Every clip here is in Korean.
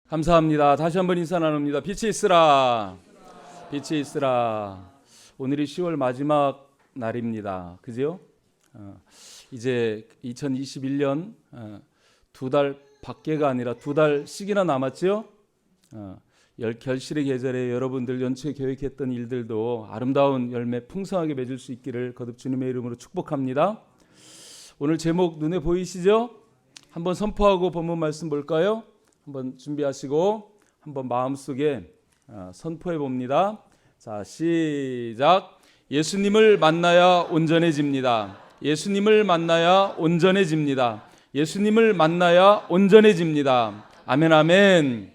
감사합니다. 다시 한번 인사 나눕니다. 빛이 있으라. 빛이 있으라. 오늘이 10월 마지막 날입니다. 그죠? 이제 2021년 두 달 밖에가 아니라 두 달씩이나 남았죠? 결실의 계절에 여러분들 연초에 계획했던 일들도 아름다운 열매 풍성하게 맺을 수 있기를 거듭 주님의 이름으로 축복합니다. 오늘 제목 눈에 보이시죠? 한번 선포하고 본문 말씀 볼까요? 한번 준비하시고 한번 마음속에 선포해 봅니다. 자, 시작. 예수님을 만나야 온전해집니다. 예수님을 만나야 온전해집니다. 예수님을 만나야 온전해집니다. 아멘, 아멘.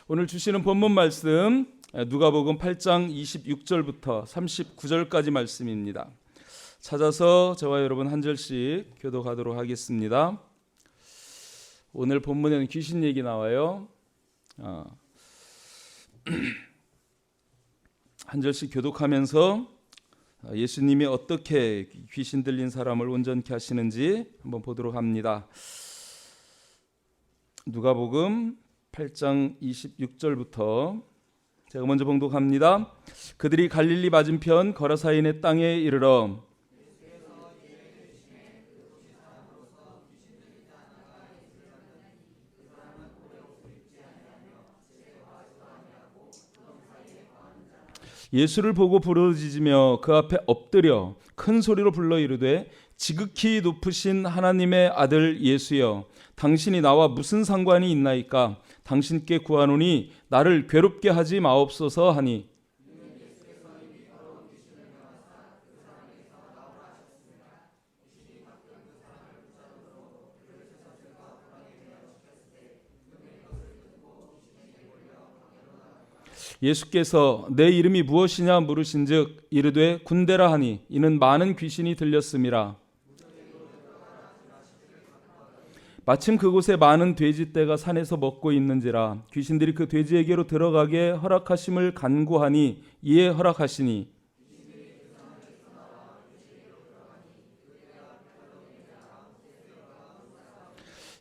오늘 주시는 본문 말씀 누가복음 8장 26절부터 39절까지 말씀입니다. 찾아서 저와 여러분 한 절씩 교독하도록 하겠습니다. 오늘 본문에는 귀신 얘기 나와요. 한 절씩 교독하면서 예수님이 어떻게 귀신 들린 사람을 온전케 하시는지 한번 보도록 합니다. 누가복음 8장 26절부터 제가 먼저 봉독합니다. 그들이 갈릴리 맞은편 거라사인의 땅에 이르러 예수를 보고 부르짖으며 그 앞에 엎드려 큰 소리로 불러 이르되 지극히 높으신 하나님의 아들 예수여, 당신이 나와 무슨 상관이 있나이까? 당신께 구하노니 나를 괴롭게 하지 마옵소서 하니 예수께서 내 이름이 무엇이냐 물으신즉 이르되 군대라 하니 이는 많은 귀신이 들렸음이라. 마침 그곳에 많은 돼지떼가 산에서 먹고 있는지라 귀신들이 그 돼지에게로 들어가게 허락하심을 간구하니 이에 허락하시니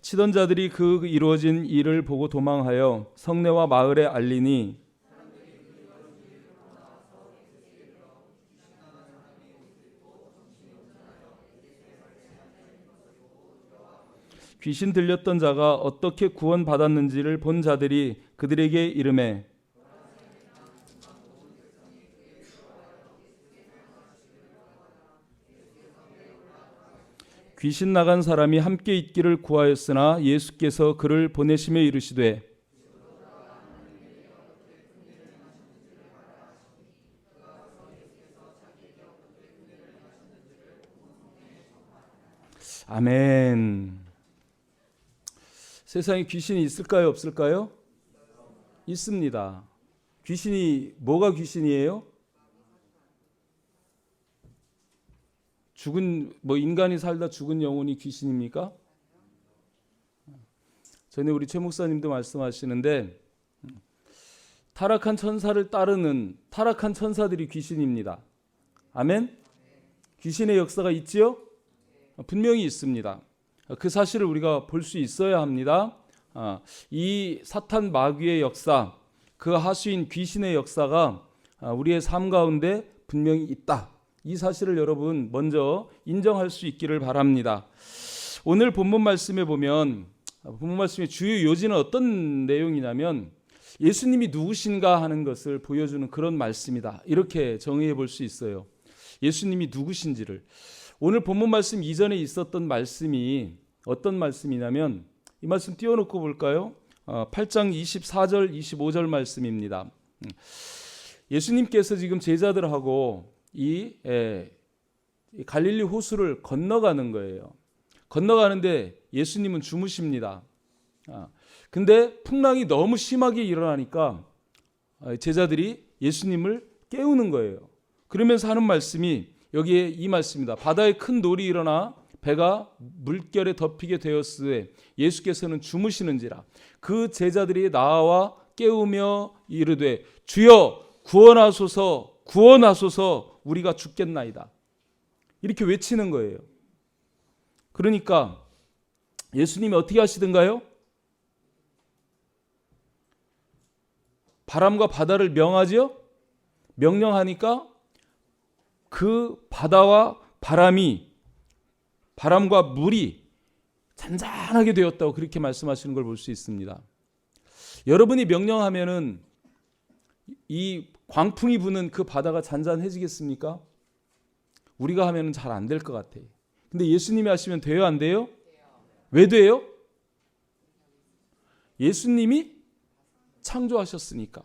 치던 자들이 그 이루어진 일을 보고 도망하여 성내와 마을에 알리니 귀신 들렸던 자가 어떻게 구원받았는지를 본 자들이 그들에게 이르매 귀신 나간 사람이 함께 있기를 구하였으나 예수께서 그를 보내시며 이르시되 아멘. 세상에 귀신이 있을까요, 없을까요? 있습니다. 귀신이 뭐가 귀신이에요? 죽은 인간이 살다 죽은 영혼이 귀신입니까? 전에 우리 최 목사님도 말씀하시는데 타락한 천사를 따르는 타락한 천사들이 귀신입니다. 아멘? 귀신의 역사가 있지요? 분명히 있습니다. 그 사실을 우리가 볼 수 있어야 합니다. 이 사탄 마귀의 역사, 그 하수인 귀신의 역사가 우리의 삶 가운데 분명히 있다. 이 사실을 여러분 먼저 인정할 수 있기를 바랍니다. 오늘 본문 말씀에 보면 본문 말씀의 주요 요지는 어떤 내용이냐면 예수님이 누구신가 하는 것을 보여주는 그런 말씀이다. 이렇게 정의해 볼 수 있어요. 예수님이 누구신지를. 오늘 본문 말씀 이전에 있었던 말씀이 어떤 말씀이냐면 이 말씀 띄워놓고 볼까요? 8장 24절 25절 말씀입니다. 예수님께서 지금 제자들하고 이 갈릴리 호수를 건너가는 거예요. 건너가는데 예수님은 주무십니다. 근데 풍랑이 너무 심하게 일어나니까 제자들이 예수님을 깨우는 거예요. 그러면서 하는 말씀이 여기에 이 말씀입니다. 바다에 큰 놀이 일어나 배가 물결에 덮이게 되었으되 예수께서는 주무시는지라. 그 제자들이 나와 깨우며 이르되 주여 구원하소서 구원하소서 우리가 죽겠나이다. 이렇게 외치는 거예요. 그러니까 예수님이 어떻게 하시던가요? 바람과 바다를 명하죠? 명령하니까 그 바다와 바람과 물이 잔잔하게 되었다고 그렇게 말씀하시는 걸 볼 수 있습니다. 여러분이 명령하면은 이 광풍이 부는 그 바다가 잔잔해지겠습니까? 우리가 하면은 잘 안 될 것 같아요. 근데 예수님이 하시면 돼요, 안 돼요? 왜 돼요? 예수님이 창조하셨으니까.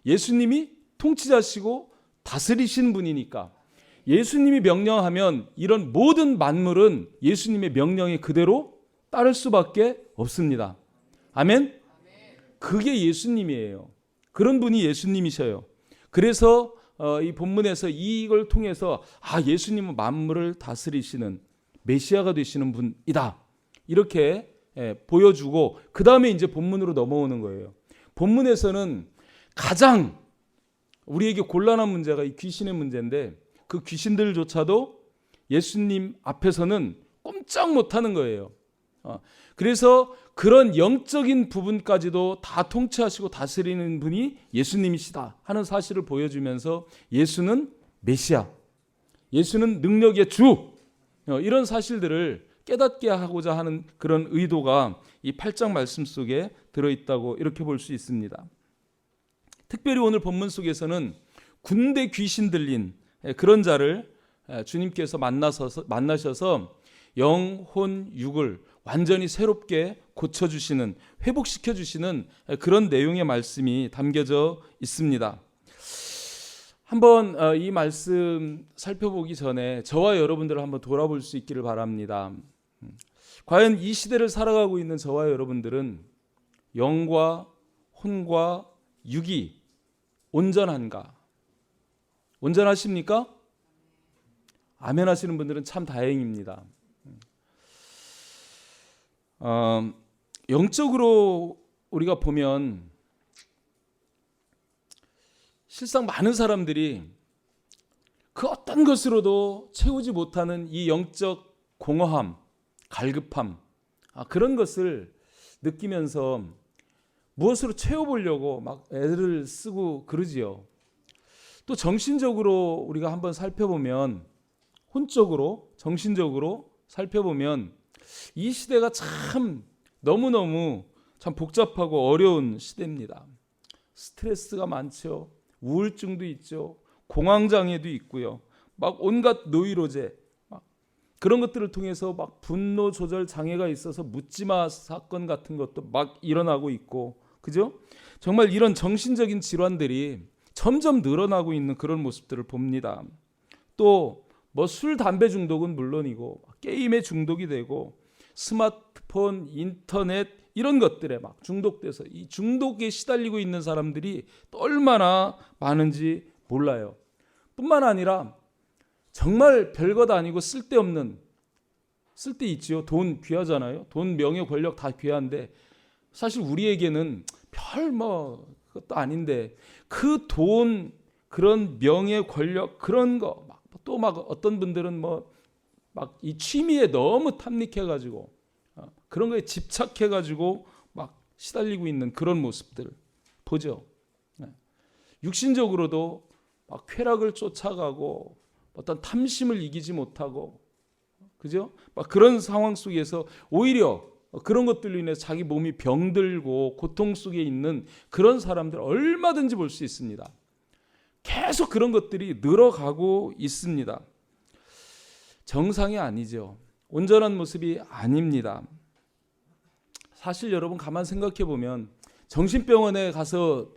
예수님이 통치자시고 다스리시는 분이니까. 예수님이 명령하면 이런 모든 만물은 예수님의 명령에 그대로 따를 수밖에 없습니다. 아멘? 그게 예수님이에요. 그런 분이 예수님이셔요. 그래서 이 본문에서 이걸 통해서 예수님은 만물을 다스리시는 메시아가 되시는 분이다. 이렇게 보여주고 그 다음에 이제 본문으로 넘어오는 거예요. 본문에서는 가장 우리에게 곤란한 문제가 이 귀신의 문제인데 그 귀신들조차도 예수님 앞에서는 꼼짝 못하는 거예요. 그래서 그런 영적인 부분까지도 다 통치하시고 다스리는 분이 예수님이시다 하는 사실을 보여주면서 예수는 메시아, 예수는 능력의 주, 이런 사실들을 깨닫게 하고자 하는 그런 의도가 이 8장 말씀 속에 들어있다고 이렇게 볼 수 있습니다. 특별히 오늘 본문 속에서는 군대 귀신 들린 그런 자를 주님께서 만나셔서 영혼 육을 완전히 새롭게 고쳐주시는, 회복시켜주시는 그런 내용의 말씀이 담겨져 있습니다. 한번 이 말씀 살펴보기 전에 저와 여러분들을 한번 돌아볼 수 있기를 바랍니다. 과연 이 시대를 살아가고 있는 저와 여러분들은 영과 혼과 육이 온전한가? 온전하십니까? 아멘 하시는 분들은 참 다행입니다. 영적으로 우리가 보면 실상 많은 사람들이 그 어떤 것으로도 채우지 못하는 이 영적 공허함, 갈급함, 그런 것을 느끼면서 무엇으로 채워보려고 막 애를 쓰고 그러지요. 또 정신적으로 우리가 한번 살펴보면, 혼적으로, 정신적으로 살펴보면 이 시대가 참 너무너무 참 복잡하고 어려운 시대입니다. 스트레스가 많죠. 우울증도 있죠. 공황장애도 있고요. 막 온갖 노이로제, 그런 것들을 통해서 막 분노 조절 장애가 있어서 묻지마 사건 같은 것도 막 일어나고 있고, 그죠? 정말 이런 정신적인 질환들이 점점 늘어나고 있는 그런 모습들을 봅니다. 또 뭐 술, 담배 중독은 물론이고 게임에 중독이 되고 스마트폰, 인터넷 이런 것들에 막 중독돼서 이 중독에 시달리고 있는 사람들이 또 얼마나 많은지 몰라요. 뿐만 아니라 정말 별것 아니고 쓸데 있지요. 돈 귀하잖아요. 돈, 명예, 권력 다 귀한데 사실 우리에게는 별 그것도 아닌데 그 돈, 그런 명예, 권력 그런 거 또 막 어떤 분들은 막 이 취미에 너무 탐닉해가지고 그런 거에 집착해가지고 막 시달리고 있는 그런 모습들 보죠. 육신적으로도 막 쾌락을 쫓아가고 어떤 탐심을 이기지 못하고, 그죠? 막 그런 상황 속에서 오히려 그런 것들로 인해서 자기 몸이 병들고 고통 속에 있는 그런 사람들 얼마든지 볼 수 있습니다. 계속 그런 것들이 늘어가고 있습니다. 정상이 아니죠. 온전한 모습이 아닙니다. 사실 여러분 가만 생각해 보면 정신병원에 가서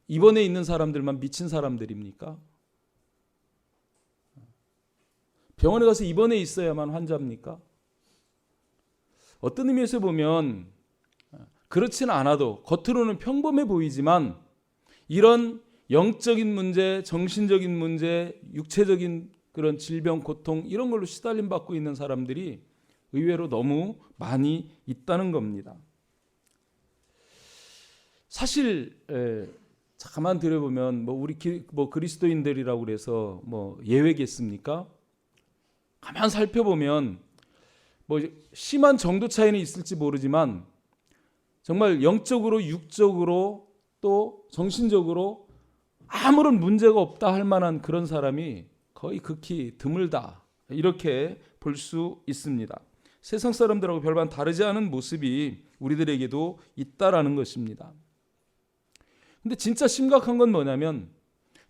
입원해 있는 사람들만 미친 사람들입니까? 병원에 가서 입원해 있어야만 환자입니까? 어떤 의미에서 보면 그렇지는 않아도 겉으로는 평범해 보이지만 이런 영적인 문제, 정신적인 문제, 육체적인 그런 질병, 고통 이런 걸로 시달림 받고 있는 사람들이 의외로 너무 많이 있다는 겁니다. 사실 가만 들여보면 우리 그리스도인들이라고 그래서 예외겠습니까? 가만 살펴보면 심한 정도 차이는 있을지 모르지만 정말 영적으로, 육적으로 또 정신적으로 아무런 문제가 없다 할 만한 그런 사람이 거의 극히 드물다, 이렇게 볼 수 있습니다. 세상 사람들하고 별반 다르지 않은 모습이 우리들에게도 있다라는 것입니다. 근데 진짜 심각한 건 뭐냐면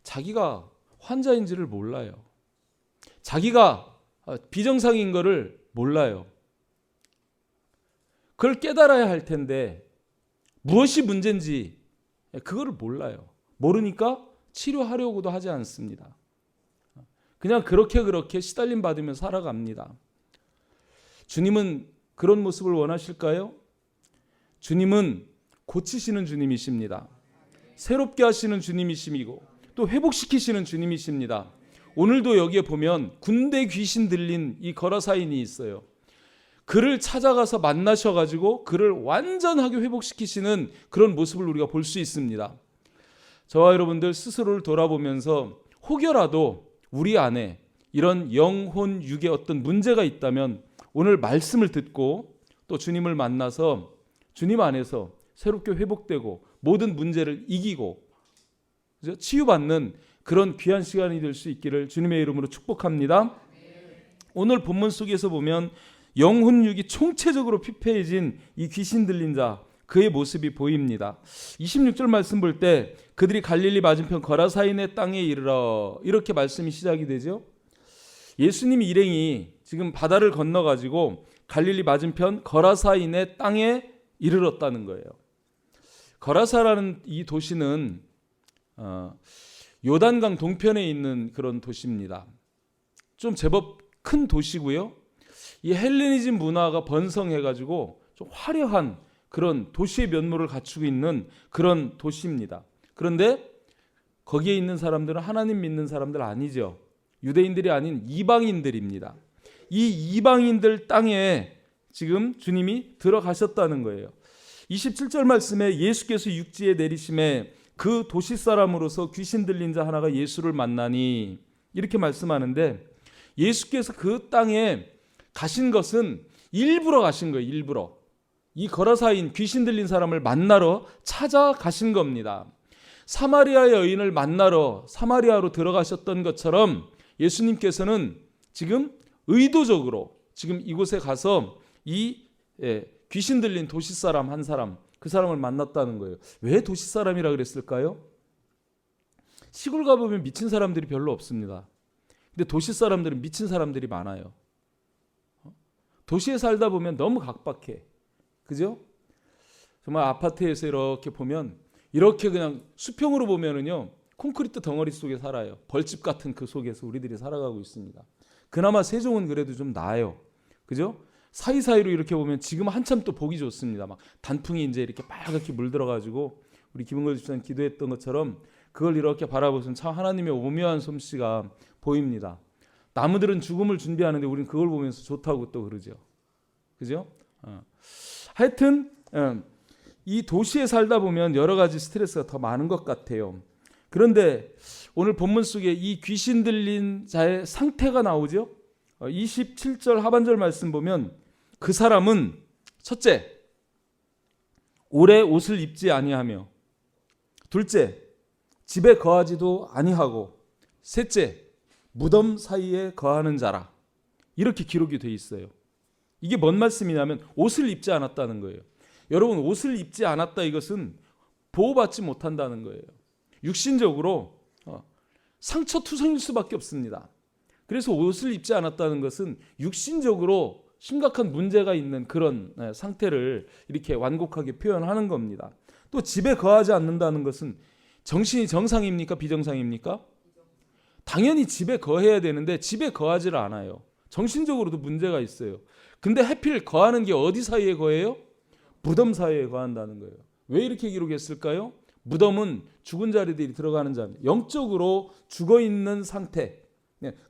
자기가 환자인지를 몰라요. 자기가 비정상인 거를 몰라요. 그걸 깨달아야 할 텐데 무엇이 문제인지 그거를 몰라요. 모르니까 치료하려고도 하지 않습니다. 그냥 그렇게 시달림 받으며 살아갑니다. 주님은 그런 모습을 원하실까요? 주님은 고치시는 주님이십니다. 새롭게 하시는 주님이시고 또 회복시키시는 주님이십니다. 오늘도 여기에 보면 군대 귀신 들린 이 거라사인이 있어요. 그를 찾아가서 만나셔가지고 그를 완전하게 회복시키시는 그런 모습을 우리가 볼 수 있습니다. 저와 여러분들 스스로를 돌아보면서 혹여라도 우리 안에 이런 영혼 육에 어떤 문제가 있다면 오늘 말씀을 듣고 또 주님을 만나서 주님 안에서 새롭게 회복되고 모든 문제를 이기고 치유받는 그런 귀한 시간이 될 수 있기를 주님의 이름으로 축복합니다. 오늘 본문 속에서 보면 영혼 육이 총체적으로 피폐해진 이 귀신 들린 자, 그의 모습이 보입니다. 26절 말씀 볼 때 그들이 갈릴리 맞은편 거라사인의 땅에 이르러, 이렇게 말씀이 시작이 되죠. 예수님이 일행이 지금 바다를 건너가지고 갈릴리 맞은편 거라사인의 땅에 이르렀다는 거예요. 거라사라는 이 도시는 요단강 동편에 있는 그런 도시입니다. 좀 제법 큰 도시고요. 이 헬레니즘 문화가 번성해가지고 좀 화려한 그런 도시의 면모를 갖추고 있는 그런 도시입니다. 그런데 거기에 있는 사람들은 하나님 믿는 사람들 아니죠. 유대인들이 아닌 이방인들입니다. 이 이방인들 땅에 지금 주님이 들어가셨다는 거예요. 27절 말씀에 예수께서 육지에 내리심에 그 도시 사람으로서 귀신 들린 자 하나가 예수를 만나니, 이렇게 말씀하는데 예수께서 그 땅에 가신 것은 일부러 가신 거예요. 일부러. 이 거라사인 귀신 들린 사람을 만나러 찾아가신 겁니다. 사마리아 여인을 만나러 사마리아로 들어가셨던 것처럼 예수님께서는 지금 의도적으로 지금 이곳에 가서 이 귀신 들린 도시 사람 한 사람, 그 사람을 만났다는 거예요. 왜 도시 사람이라 그랬을까요? 시골 가보면 미친 사람들이 별로 없습니다. 근데 도시 사람들은 미친 사람들이 많아요. 도시에 살다 보면 너무 각박해. 그죠? 정말 아파트에서 이렇게 보면 이렇게 그냥 수평으로 보면은요 콘크리트 덩어리 속에 살아요. 벌집 같은 그 속에서 우리들이 살아가고 있습니다. 그나마 세종은 그래도 좀 나아요. 그죠? 사이사이로 이렇게 보면 지금 한참 또 보기 좋습니다. 막 단풍이 이제 이렇게 빨갛게 물들어가지고 우리 김은걸 집사님 기도했던 것처럼 그걸 이렇게 바라보면 참 하나님의 오묘한 솜씨가 보입니다. 나무들은 죽음을 준비하는데 우리는 그걸 보면서 좋다고 또 그러죠. 그죠? 하여튼 이 도시에 살다 보면 여러 가지 스트레스가 더 많은 것 같아요. 그런데 오늘 본문 속에 이 귀신 들린 자의 상태가 나오죠. 27절 하반절 말씀 보면 그 사람은 첫째, 오래 옷을 입지 아니하며, 둘째, 집에 거하지도 아니하고, 셋째, 무덤 사이에 거하는 자라. 이렇게 기록이 돼 있어요. 이게 뭔 말씀이냐면 옷을 입지 않았다는 거예요. 여러분, 옷을 입지 않았다, 이것은 보호받지 못한다는 거예요. 육신적으로 상처투성일 수밖에 없습니다. 그래서 옷을 입지 않았다는 것은 육신적으로 심각한 문제가 있는 그런 상태를 이렇게 완곡하게 표현하는 겁니다. 또 집에 거하지 않는다는 것은 정신이 정상입니까? 비정상입니까? 당연히 집에 거해야 되는데 집에 거하지를 않아요. 정신적으로도 문제가 있어요. 근데 하필 거하는 게 어디 사이에 거해요? 무덤 사이에 거한다는 거예요. 왜 이렇게 기록했을까요? 무덤은 죽은 자리들이 들어가는 자입니다. 영적으로 죽어있는 상태,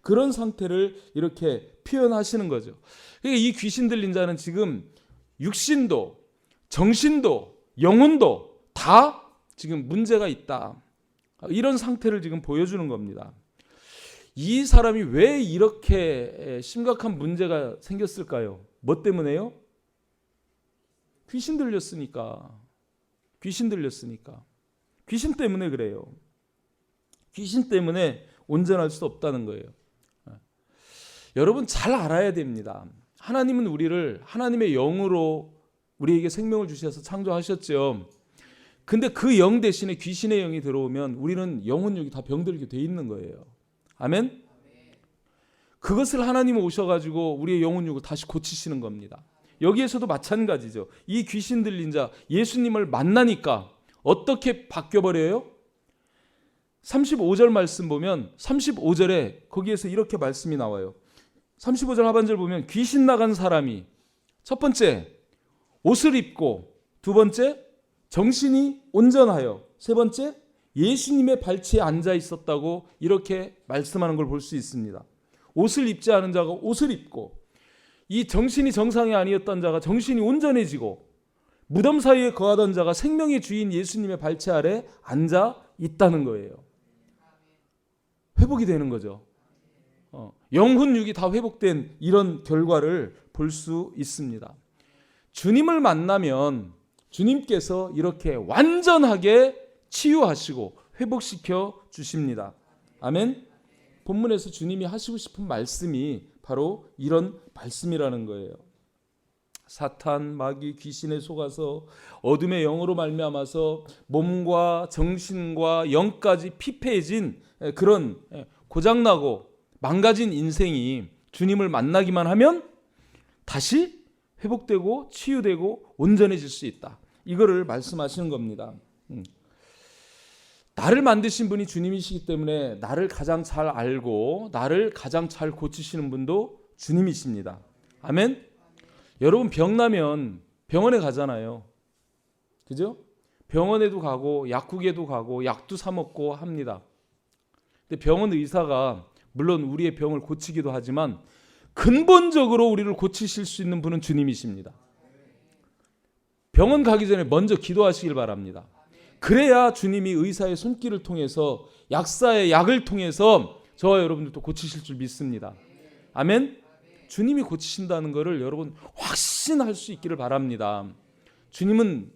그런 상태를 이렇게 표현하시는 거죠. 그러니까 이 귀신 들린 자는 지금 육신도 정신도 영혼도 다 지금 문제가 있다, 이런 상태를 지금 보여주는 겁니다. 이 사람이 왜 이렇게 심각한 문제가 생겼을까요? 뭐 때문에요? 귀신 들렸으니까. 귀신 들렸으니까. 귀신 때문에 그래요. 귀신 때문에 온전할 수 없다는 거예요. 여러분 잘 알아야 됩니다. 하나님은 우리를 하나님의 영으로 우리에게 생명을 주셔서 창조하셨죠. 근데 그 영 대신에 귀신의 영이 들어오면 우리는 영혼육이 다 병들게 돼 있는 거예요. 아멘? 그것을 하나님이 오셔가지고 우리의 영혼육을 다시 고치시는 겁니다. 여기에서도 마찬가지죠. 이 귀신 들린 자 예수님을 만나니까 어떻게 바뀌어버려요? 35절 말씀 보면 35절에 거기에서 이렇게 말씀이 나와요. 35절 하반절 보면 귀신 나간 사람이 첫 번째 옷을 입고, 두 번째 정신이 온전하여, 세 번째 예수님의 발치에 앉아 있었다고 이렇게 말씀하는 걸 볼 수 있습니다. 옷을 입지 않은 자가 옷을 입고, 이 정신이 정상이 아니었던 자가 정신이 온전해지고, 무덤 사이에 거하던 자가 생명의 주인 예수님의 발치 아래 앉아 있다는 거예요. 회복이 되는 거죠. 영혼육이 다 회복된 이런 결과를 볼 수 있습니다. 주님을 만나면 주님께서 이렇게 완전하게 치유하시고 회복시켜 주십니다. 아멘. 본문에서 주님이 하시고 싶은 말씀이 바로 이런 말씀이라는 거예요. 사탄, 마귀, 귀신에 속아서 어둠의 영으로 말미암아서 몸과 정신과 영까지 피폐해진 그런 고장나고 망가진 인생이 주님을 만나기만 하면 다시 회복되고 치유되고 온전해질 수 있다. 이거를 말씀하시는 겁니다. 나를 만드신 분이 주님이시기 때문에 나를 가장 잘 알고 나를 가장 잘 고치시는 분도 주님이십니다. 아멘. 여러분 병나면 병원에 가잖아요. 그죠? 병원에도 가고 약국에도 가고 약도 사 먹고 합니다. 근데 병원 의사가 물론 우리의 병을 고치기도 하지만 근본적으로 우리를 고치실 수 있는 분은 주님이십니다. 병원 가기 전에 먼저 기도하시길 바랍니다. 그래야 주님이 의사의 손길을 통해서 약사의 약을 통해서 저와 여러분들도 고치실 줄 믿습니다. 아멘. 주님이 고치신다는 것을 여러분 확신할 수 있기를 바랍니다. 주님은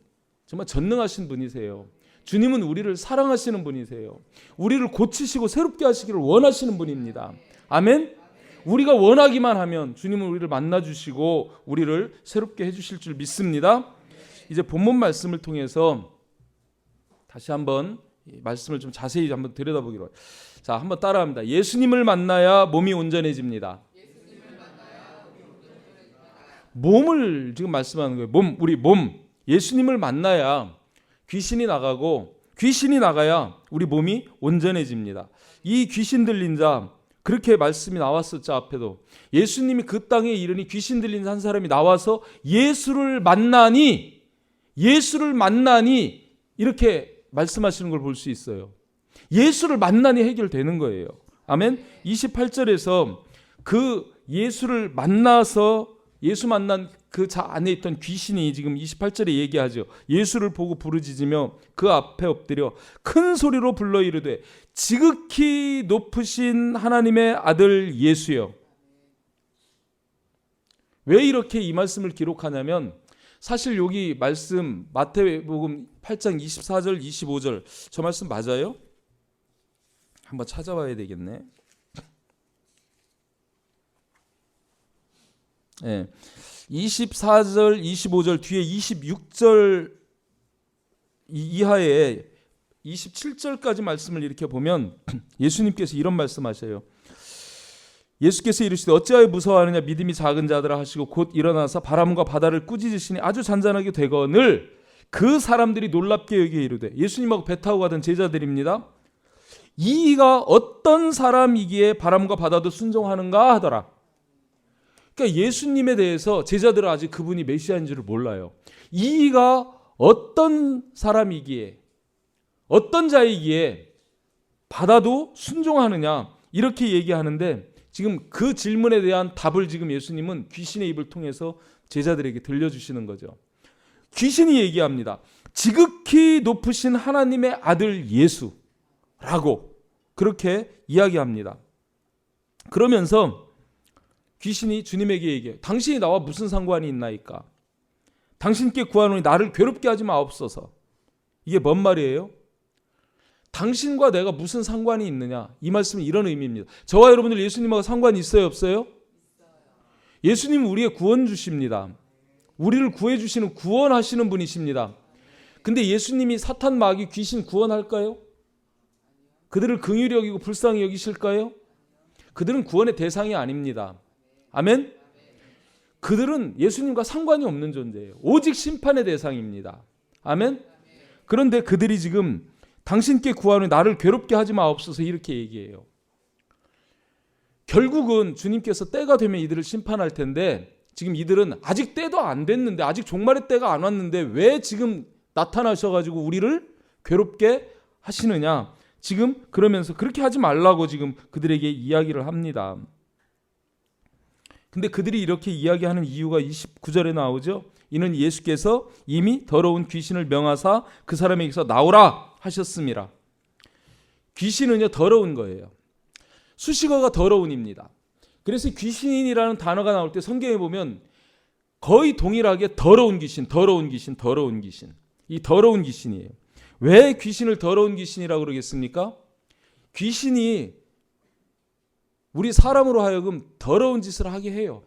정말 전능하신 분이세요. 주님은 우리를 사랑하시는 분이세요. 우리를 고치시고 새롭게 하시기를 원하시는 분입니다. 아멘. 우리가 원하기만 하면 주님은 우리를 만나주시고 우리를 새롭게 해주실 줄 믿습니다. 이제 본문 말씀을 통해서 다시 한번 말씀을 좀 자세히 한번 들여다보기로 해요. 자, 한번 따라합니다. 예수님을 만나야 몸이 온전해집니다. 몸을 지금 말씀하는 거예요. 우리 몸. 예수님을 만나야 귀신이 나가고 귀신이 나가야 우리 몸이 온전해집니다. 이 귀신 들린 자 그렇게 말씀이 나왔었죠. 앞에도 예수님이 그 땅에 이르니 귀신 들린 한 사람이 나와서 예수를 만나니 이렇게 말씀하시는 걸 볼 수 있어요. 예수를 만나니 해결되는 거예요. 아멘. 28절에서 그 예수를 만나서 예수 만난 그 자 안에 있던 귀신이 지금 28절에 얘기하죠. 예수를 보고 부르짖으며 그 앞에 엎드려 큰 소리로 불러 이르되 지극히 높으신 하나님의 아들 예수여. 왜 이렇게 이 말씀을 기록하냐면 사실 여기 말씀 마태복음 8장 24절 25절 저 말씀 맞아요? 한번 찾아봐야 되겠네. 네. 24절 25절 뒤에 26절 이하에 27절까지 말씀을 이렇게 보면 예수님께서 이런 말씀하셔요. 예수께서 이르시되 어찌하여 무서워하느냐 믿음이 작은 자들아 하시고 곧 일어나서 바람과 바다를 꾸짖으시니 아주 잔잔하게 되거늘 그 사람들이 놀랍게 여기에 이르되 예수님하고 배 타고 가던 제자들입니다. 이가 어떤 사람이기에 바람과 바다도 순종하는가 하더라. 그러니까 예수님에 대해서 제자들은 아직 그분이 메시아인 줄을 몰라요. 이가 어떤 사람이기에 어떤 자이기에 바다도 순종하느냐 이렇게 얘기하는데 지금 그 질문에 대한 답을 지금 예수님은 귀신의 입을 통해서 제자들에게 들려주시는 거죠. 귀신이 얘기합니다. 지극히 높으신 하나님의 아들 예수라고 그렇게 이야기합니다. 그러면서 귀신이 주님에게 얘기해요. 당신이 나와 무슨 상관이 있나이까? 당신께 구하노니 나를 괴롭게 하지 마옵소서. 이게 뭔 말이에요? 당신과 내가 무슨 상관이 있느냐? 이 말씀은 이런 의미입니다. 저와 여러분들 예수님하고 상관이 있어요, 없어요? 예수님은 우리의 구원주십니다. 우리를 구해주시는 구원하시는 분이십니다. 근데 예수님이 사탄, 마귀, 귀신 구원할까요? 그들을 긍휼히 여기고 불쌍히 여기실까요? 그들은 구원의 대상이 아닙니다. 아멘? 그들은 예수님과 상관이 없는 존재예요. 오직 심판의 대상입니다. 아멘? 그런데 그들이 지금 당신께 구하노니 나를 괴롭게 하지 마옵소서 이렇게 얘기해요. 결국은 주님께서 때가 되면 이들을 심판할 텐데 지금 이들은 아직 때도 안 됐는데, 아직 종말의 때가 안 왔는데 왜 지금 나타나셔가지고 우리를 괴롭게 하시느냐, 지금 그러면서 그렇게 하지 말라고 지금 그들에게 이야기를 합니다. 근데 그들이 이렇게 이야기하는 이유가 29절에 나오죠. 이는 예수께서 이미 더러운 귀신을 명하사 그 사람에게서 나오라 하셨습니다. 귀신은요, 더러운 거예요. 수식어가 더러운입니다. 그래서 귀신이라는 단어가 나올 때 성경에 보면 거의 동일하게 더러운 귀신, 더러운 귀신, 더러운 귀신. 이 더러운 귀신이에요. 왜 귀신을 더러운 귀신이라고 그러겠습니까? 귀신이 우리 사람으로 하여금 더러운 짓을 하게 해요.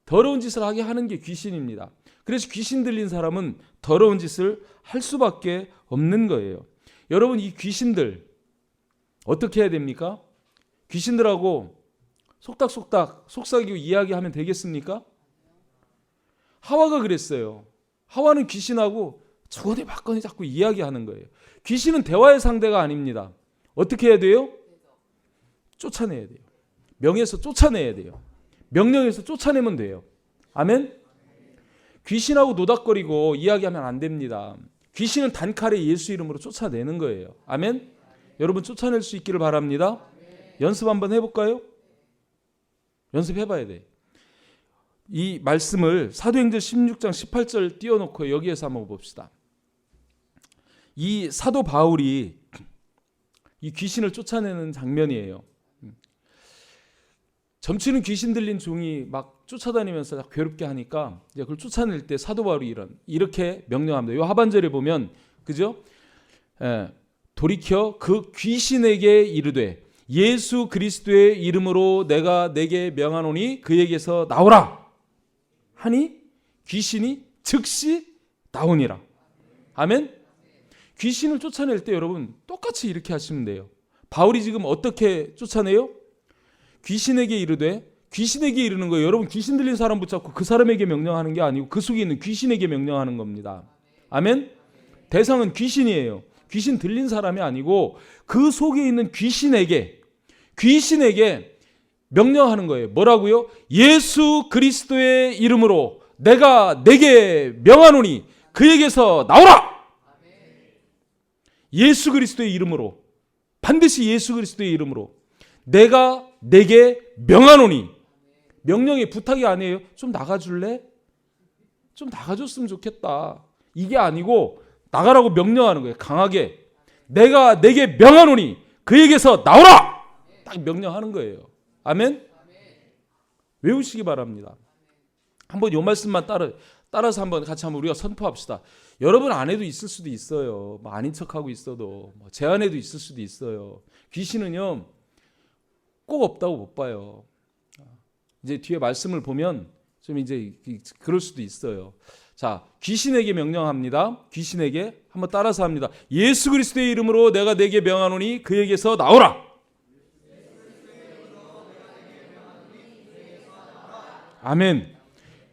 더러운 짓을 하게 하는 게 귀신입니다. 그래서 귀신 들린 사람은 더러운 짓을 할 수밖에 없는 거예요. 여러분, 이 귀신들 어떻게 해야 됩니까? 귀신들하고 속닥속닥 속삭이고 이야기하면 되겠습니까? 하와가 그랬어요. 하와는 귀신하고 저거네 막거니 자꾸 이야기하는 거예요. 귀신은 대화의 상대가 아닙니다. 어떻게 해야 돼요? 쫓아내야 돼요. 명에서 쫓아내야 돼요. 명령에서 쫓아내면 돼요. 아멘? 귀신하고 노닥거리고 이야기하면 안 됩니다. 귀신은 단칼에 예수 이름으로 쫓아내는 거예요. 아멘? 여러분 쫓아낼 수 있기를 바랍니다. 연습 한번 해볼까요? 연습해봐야 돼. 이 말씀을 사도행전 16장 18절 띄워놓고 여기에서 한번 봅시다. 이 사도 바울이 이 귀신을 쫓아내는 장면이에요. 점치는 귀신 들린 종이 막 쫓아다니면서 괴롭게 하니까 이제 그걸 쫓아낼 때 사도 바울이 이렇게 명령합니다. 이 하반절에 보면, 그죠? 돌이켜 그 귀신에게 이르되 예수 그리스도의 이름으로 내가 내게 명하노니 그에게서 나오라 하니 귀신이 즉시 나오니라. 아멘? 귀신을 쫓아낼 때 여러분 똑같이 이렇게 하시면 돼요. 바울이 지금 어떻게 쫓아내요? 귀신에게 이르되, 귀신에게 이르는 거예요. 여러분 귀신 들린 사람 붙잡고 그 사람에게 명령하는 게 아니고 그 속에 있는 귀신에게 명령하는 겁니다. 아멘? 대상은 귀신이에요. 귀신 들린 사람이 아니고 그 속에 있는 귀신에게 명령하는 거예요. 뭐라고요? 예수 그리스도의 이름으로 내가 내게 명하노니 그에게서 나오라. 예수 그리스도의 이름으로, 반드시 예수 그리스도의 이름으로 내가 내게 명하노니. 명령이 부탁이 아니에요. 좀 나가줄래? 좀 나가줬으면 좋겠다. 이게 아니고 나가라고 명령하는 거예요. 강하게 내가 내게 명하노니 그에게서 나오라. 딱 명령하는 거예요. 아멘? 외우시기 바랍니다. 한번 이 말씀만 따라서 한번 같이 한번 우리가 선포합시다. 여러분 안에도 있을 수도 있어요. 뭐 아닌 척하고 있어도 제 안에도 있을 수도 있어요. 귀신은요 꼭 없다고 못 봐요. 이제 뒤에 말씀을 보면 좀 이제 그럴 수도 있어요. 자, 귀신에게 명령합니다. 귀신에게 한번 따라서 합니다. 예수 그리스도의 이름으로 내가 내게 명하노니 그에게서 나오라. 아멘.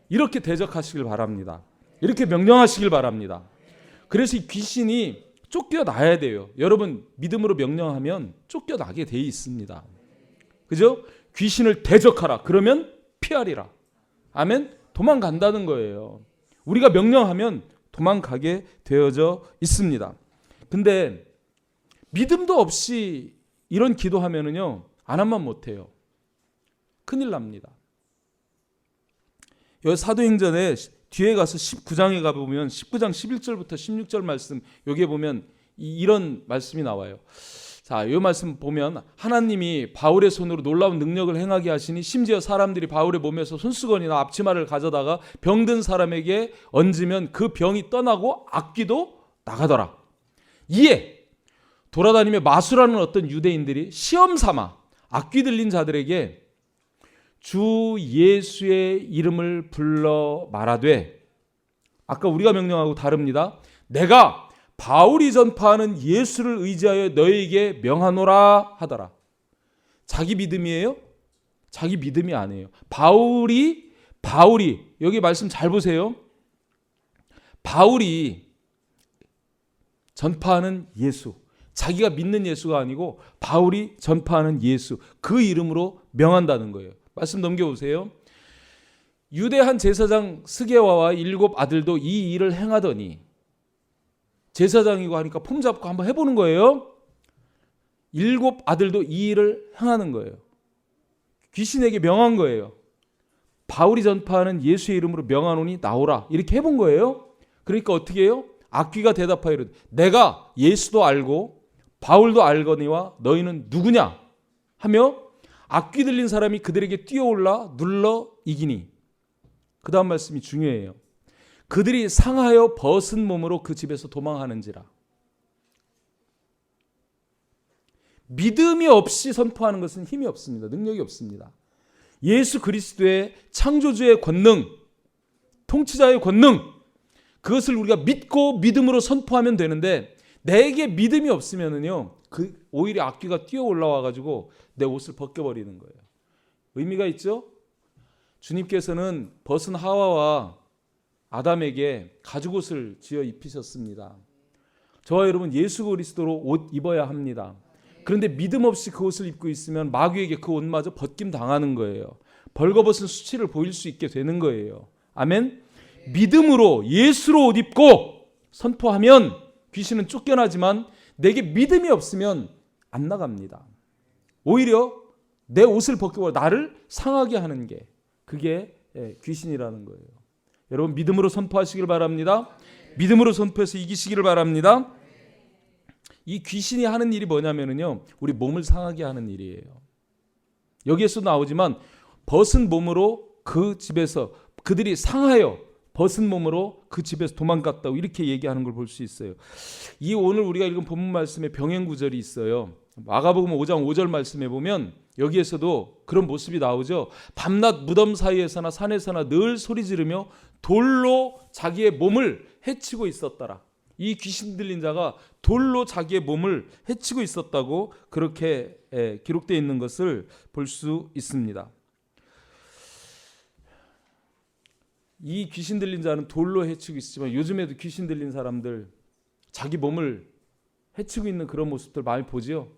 이렇게 대적하시길 바랍니다. 이렇게 명령하시길 바랍니다. 그래서 이 귀신이 쫓겨나야 돼요. 여러분 믿음으로 명령하면 쫓겨나게 돼 있습니다. 그죠? 귀신을 대적하라. 그러면 피하리라. 아멘. 도망간다는 거예요. 우리가 명령하면 도망가게 되어져 있습니다. 근데 믿음도 없이 이런 기도하면은요 안 하면 못해요. 큰일 납니다. 여기 사도행전에 뒤에 가서 19장에 가보면 19장 11절부터 16절 말씀 여기에 보면 이런 말씀이 나와요. 자, 이 말씀 보면 하나님이 바울의 손으로 놀라운 능력을 행하게 하시니 심지어 사람들이 바울의 몸에서 손수건이나 앞치마를 가져다가 병든 사람에게 얹으면 그 병이 떠나고 악귀도 나가더라. 이에 돌아다니며 마술하는 어떤 유대인들이 시험 삼아 악귀 들린 자들에게 주 예수의 이름을 불러 말하되, 아까 우리가 명령하고 다릅니다. 내가 바울이 전파하는 예수를 의지하여 너에게 명하노라 하더라. 자기 믿음이에요? 자기 믿음이 아니에요. 바울이 여기 말씀 잘 보세요. 바울이 전파하는 예수, 자기가 믿는 예수가 아니고 바울이 전파하는 예수, 그 이름으로 명한다는 거예요. 말씀 넘겨보세요. 유대 한 제사장 스게와와 7 아들도 이 일을 행하더니, 제사장이고 하니까 폼 잡고 한번 해보는 거예요. 7 아들도 이 일을 행하는 거예요. 귀신에게 명한 거예요. 바울이 전파하는 예수의 이름으로 명하노니 나오라, 이렇게 해본 거예요. 그러니까 어떻게 해요? 악귀가 대답하여 이르되 내가 예수도 알고 바울도 알거니와 너희는 누구냐 하며 악귀 들린 사람이 그들에게 뛰어올라 눌러 이기니, 그 다음 말씀이 중요해요. 그들이 상하여 벗은 몸으로 그 집에서 도망하는지라. 믿음이 없이 선포하는 것은 힘이 없습니다. 능력이 없습니다. 예수 그리스도의 창조주의 권능, 통치자의 권능, 그것을 우리가 믿고 믿음으로 선포하면 되는데, 내게 믿음이 없으면은요, 오히려 악귀가 뛰어 올라와 가지고 내 옷을 벗겨버리는 거예요. 의미가 있죠? 주님께서는 벗은 하와와 아담에게 가죽옷을 지어 입히셨습니다. 저와 여러분 예수 그리스도로 옷 입어야 합니다. 그런데 믿음 없이 그 옷을 입고 있으면 마귀에게 그 옷마저 벗김 당하는 거예요. 벌거벗은 수치를 보일 수 있게 되는 거예요. 아멘. 믿음으로 예수로 옷 입고 선포하면 귀신은 쫓겨나지만, 내게 믿음이 없으면 안 나갑니다. 오히려 내 옷을 벗겨버려 나를 상하게 하는 게, 그게 귀신이라는 거예요. 여러분 믿음으로 선포하시길 바랍니다. 믿음으로 선포해서 이기시기를 바랍니다. 이 귀신이 하는 일이 뭐냐면요, 우리 몸을 상하게 하는 일이에요. 여기에서 나오지만 벗은 몸으로 그 집에서, 그들이 상하여 벗은 몸으로 그 집에서 도망갔다고 이렇게 얘기하는 걸 볼 수 있어요. 이 오늘 우리가 읽은 본문 말씀에 병행 구절이 있어요. 마가복음 5장 5절 말씀에 보면 여기에서도 그런 모습이 나오죠. 밤낮 무덤 사이에서나 산에서나 늘 소리 지르며 돌로 자기의 몸을 해치고 있었더라. 이 귀신 들린 자가 돌로 자기의 몸을 해치고 있었다고 그렇게 기록되어 있는 것을 볼 수 있습니다. 이 귀신 들린 자는 돌로 해치고 있지만, 요즘에도 귀신 들린 사람들 자기 몸을 해치고 있는 그런 모습들 많이 보죠.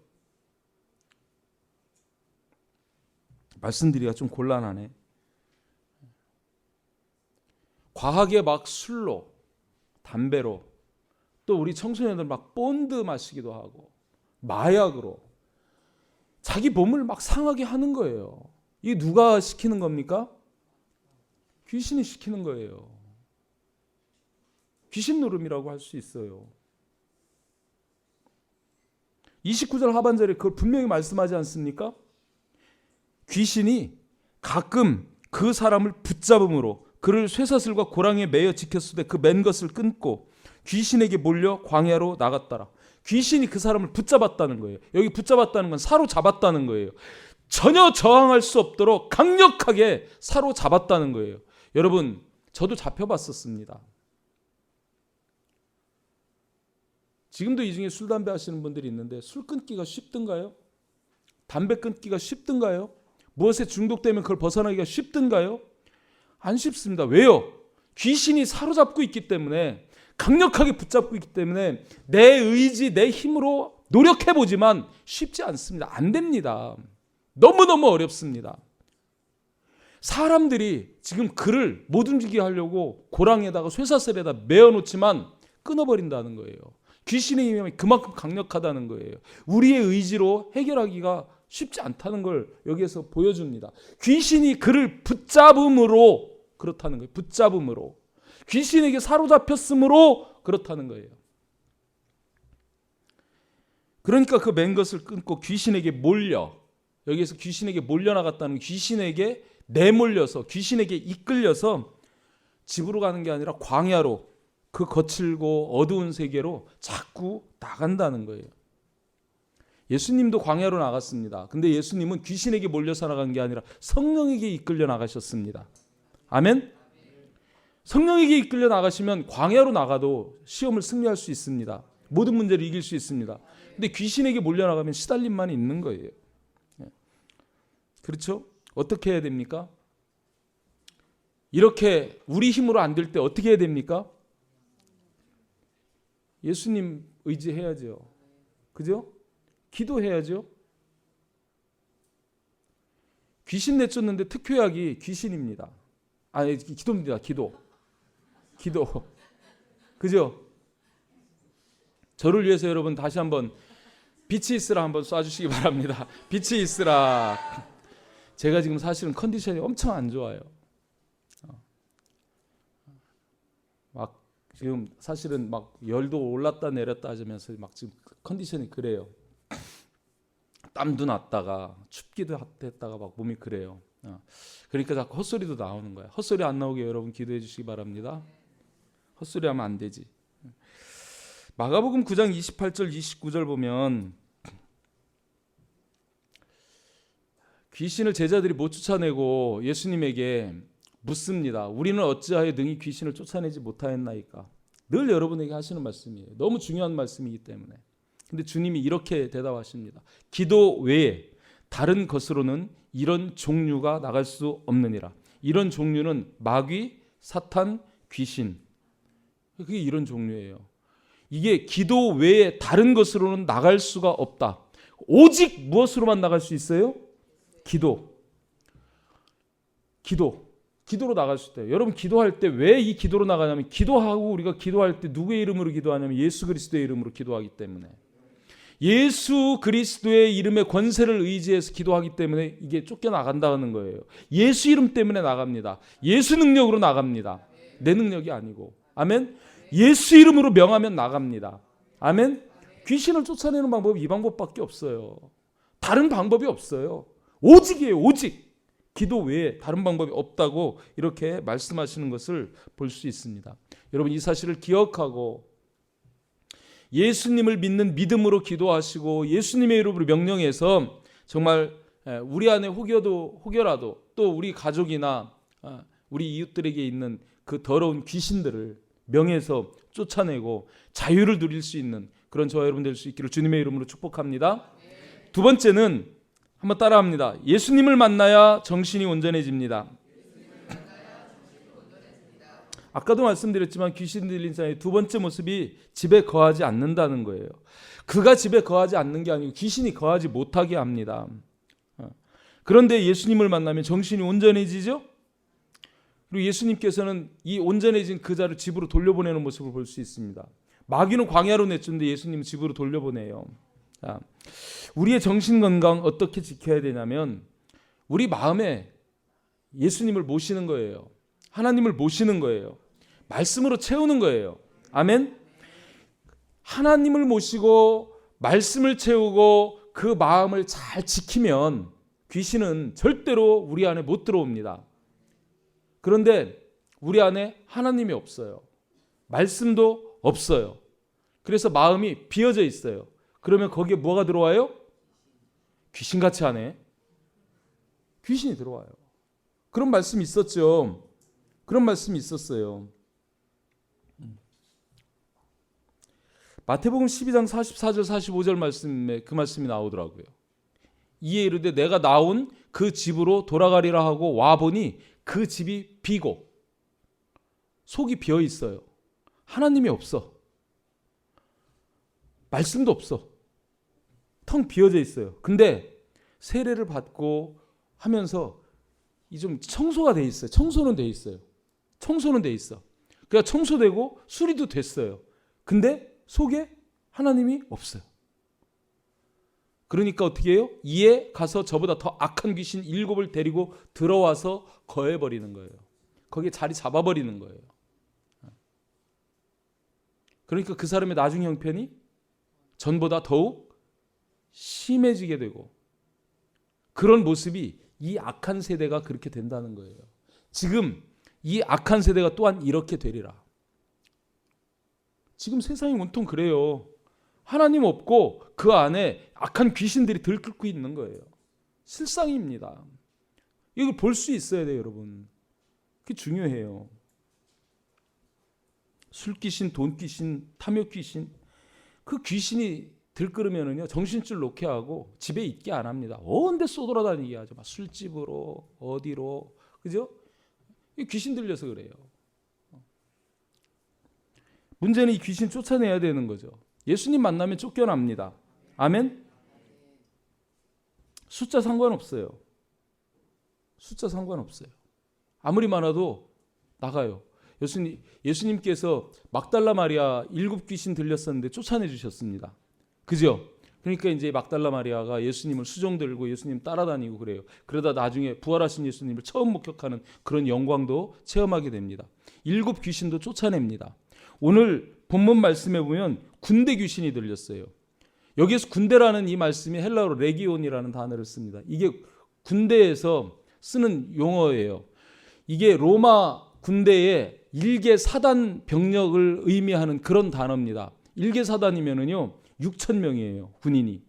말씀드리기가 좀 곤란하네. 과하게 막 술로, 담배로, 또 우리 청소년들 막 본드 마시기도 하고 마약으로 자기 몸을 막 상하게 하는 거예요. 이게 누가 시키는 겁니까? 귀신이 시키는 거예요. 귀신 노름이라고 할 수 있어요. 29절 하반절에 그걸 분명히 말씀하지 않습니까? 귀신이 가끔 그 사람을 붙잡음으로 그를 쇠사슬과 고랑에 매여 지켰을 때 그 맨 것을 끊고 귀신에게 몰려 광야로 나갔더라. 귀신이 그 사람을 붙잡았다는 거예요. 여기 붙잡았다는 건 사로잡았다는 거예요. 전혀 저항할 수 없도록 강력하게 사로잡았다는 거예요. 여러분, 저도 잡혀봤었습니다. 지금도 이 중에 술, 담배 하시는 분들이 있는데, 술 끊기가 쉽든가요? 담배 끊기가 쉽든가요? 무엇에 중독되면 그걸 벗어나기가 쉽든가요? 안 쉽습니다. 왜요? 귀신이 사로잡고 있기 때문에, 강력하게 붙잡고 있기 때문에 내 의지, 내 힘으로 노력해보지만 쉽지 않습니다. 안 됩니다. 너무너무 어렵습니다. 사람들이 지금 그를 못 움직이게 하려고 고랑에다가 쇠사슬에다 메어놓지만 끊어버린다는 거예요. 귀신의 힘이 그만큼 강력하다는 거예요. 우리의 의지로 해결하기가 쉽지 않다는 걸 여기에서 보여줍니다. 귀신이 그를 붙잡음으로 그렇다는 거예요. 붙잡음으로. 귀신에게 사로잡혔으므로 그렇다는 거예요. 그러니까 그 맨 것을 끊고 귀신에게 몰려, 여기에서 귀신에게 몰려나갔다는, 귀신에게 내몰려서, 귀신에게 이끌려서 집으로 가는 게 아니라 광야로, 그 거칠고 어두운 세계로 자꾸 나간다는 거예요. 예수님도 광야로 나갔습니다. 근데 예수님은 귀신에게 몰려서 나간 게 아니라 성령에게 이끌려 나가셨습니다. 아멘? 성령에게 이끌려 나가시면 광야로 나가도 시험을 승리할 수 있습니다. 모든 문제를 이길 수 있습니다. 근데 귀신에게 몰려 나가면 시달림만 있는 거예요. 그렇죠? 어떻게 해야 됩니까? 이렇게 우리 힘으로 안 될 때 어떻게 해야 됩니까? 예수님 의지해야죠. 그죠? 기도해야죠. 귀신 내쫓는데 특효약이 귀신입니다. 아니, 기도입니다. 기도. 그죠? 저를 위해서 여러분 다시 한번 빛이 있으라 한번 쏴주시기 바랍니다. 빛이 있으라. 제가 지금 사실은 컨디션이 엄청 안 좋아요. 막 지금 사실은 막 열도 올랐다 내렸다 하면서 막 지금 컨디션이 그래요. 땀도 났다가 춥기도 했다가 막 몸이 그래요. 그러니까 자꾸 헛소리도 나오는 거야. 헛소리 안 나오게 여러분 기도해 주시기 바랍니다. 헛소리 하면 안 되지. 마가복음 9장 28절 29절 보면 귀신을 제자들이 못 쫓아내고 예수님에게 묻습니다. 우리는 어찌하여 능히 귀신을 쫓아내지 못하였나이까. 늘 여러분에게 하시는 말씀이에요. 너무 중요한 말씀이기 때문에. 근데 주님이 이렇게 대답하십니다. 기도 외에 다른 것으로는 이런 종류가 나갈 수 없느니라. 이런 종류는 마귀, 사탄, 귀신. 그게 이런 종류예요. 이게 기도 외에 다른 것으로는 나갈 수가 없다. 오직 무엇으로만 나갈 수 있어요? 기도로 나갈 수 있대요. 여러분 기도할 때 왜 이 기도로 나가냐면 기도하고 우리가 기도할 때 누구의 이름으로 기도하냐면 예수 그리스도의 이름으로 기도하기 때문에 예수 그리스도의 이름의 권세를 의지해서 기도하기 때문에 이게 쫓겨나간다는 거예요. 예수 이름 때문에 나갑니다. 예수 능력으로 나갑니다. 내 능력이 아니고. 아멘. 예수 이름으로 명하면 나갑니다. 아멘. 귀신을 쫓아내는 방법이 이 방법밖에 없어요. 다른 방법이 없어요. 오직이에요. 오직. 기도 외에 다른 방법이 없다고 이렇게 말씀하시는 것을 볼 수 있습니다. 여러분 이 사실을 기억하고 예수님을 믿는 믿음으로 기도하시고 예수님의 이름으로 명령해서 정말 우리 안에 혹여라도 또 우리 가족이나 우리 이웃들에게 있는 그 더러운 귀신들을 명해서 쫓아내고 자유를 누릴 수 있는 그런 저와 여러분 될 수 있기를 주님의 이름으로 축복합니다. 두 번째는 한번 따라합니다. 예수님을 만나야 정신이 온전해집니다. 아까도 말씀드렸지만 귀신 들린 자의 두 번째 모습이 집에 거하지 않는다는 거예요. 그가 집에 거하지 않는 게 아니고 귀신이 거하지 못하게 합니다. 그런데 예수님을 만나면 정신이 온전해지죠? 그리고 예수님께서는 이 온전해진 그 자를 집으로 돌려보내는 모습을 볼 수 있습니다. 마귀는 광야로 내쫓는데 예수님은 집으로 돌려보내요. 자, 우리의 정신 건강 어떻게 지켜야 되냐면 우리 마음에 예수님을 모시는 거예요. 하나님을 모시는 거예요. 말씀으로 채우는 거예요. 아멘. 하나님을 모시고 말씀을 채우고 그 마음을 잘 지키면 귀신은 절대로 우리 안에 못 들어옵니다. 그런데 우리 안에 하나님이 없어요. 말씀도 없어요. 그래서 마음이 비어져 있어요. 그러면 거기에 뭐가 들어와요? 귀신같이 하네. 귀신이 들어와요. 그런 말씀이 있었죠. 그런 말씀이 있었어요. 마태복음 12장 44절 45절 말씀에 그 말씀이 나오더라고요. 이에 이르되 내가 나온 그 집으로 돌아가리라 하고 와보니 그 집이 비고 속이 비어 있어요. 하나님이 없어. 말씀도 없어. 텅 비어져 있어요. 근데 세례를 받고 하면서 이 좀 청소가 돼 있어요. 청소는 돼 있어요. 청소는 돼 있어. 그러니까 청소되고 수리도 됐어요. 근데 속에 하나님이 없어요. 그러니까 어떻게 해요? 이에 가서 저보다 더 악한 귀신 7을 데리고 들어와서 거해버리는 거예요. 거기에 자리 잡아버리는 거예요. 그러니까 그 사람의 나중 형편이 전보다 더욱 심해지게 되고 그런 모습이 이 악한 세대가 그렇게 된다는 거예요. 지금 이 악한 세대가 또한 이렇게 되리라. 지금 세상이 온통 그래요. 하나님 없고 그 안에 악한 귀신들이 들끓고 있는 거예요. 실상입니다. 이걸 볼 수 있어야 돼요, 여러분. 그게 중요해요. 술귀신, 돈귀신, 탐욕귀신, 그 귀신이 들끓으면은요 정신줄 놓게 하고 집에 있게 안 합니다. 언제 쏘돌아다니게 하죠. 막 술집으로 어디로, 그죠? 귀신 들려서 그래요. 문제는 이 귀신 쫓아내야 되는 거죠. 예수님 만나면 쫓겨납니다. 아멘. 숫자 상관없어요. 숫자 상관없어요. 아무리 많아도 나가요. 예수님께서 막달라 마리아 7 귀신 들렸었는데 쫓아내 주셨습니다. 그죠? 그러니까 이제 막달라 마리아가 예수님을 수종 들고 예수님 따라다니고 그래요. 그러다 나중에 부활하신 예수님을 처음 목격하는 그런 영광도 체험하게 됩니다. 7 귀신도 쫓아냅니다. 오늘 본문 말씀에 보면 군대 귀신이 들렸어요. 여기에서 군대라는 이 말씀이 헬라어로 레기온이라는 단어를 씁니다. 이게 군대에서 쓰는 용어예요. 이게 로마 군대의 일개 사단 병력을 의미하는 그런 단어입니다. 일개 사단이면은요 6,000명이에요. 군인이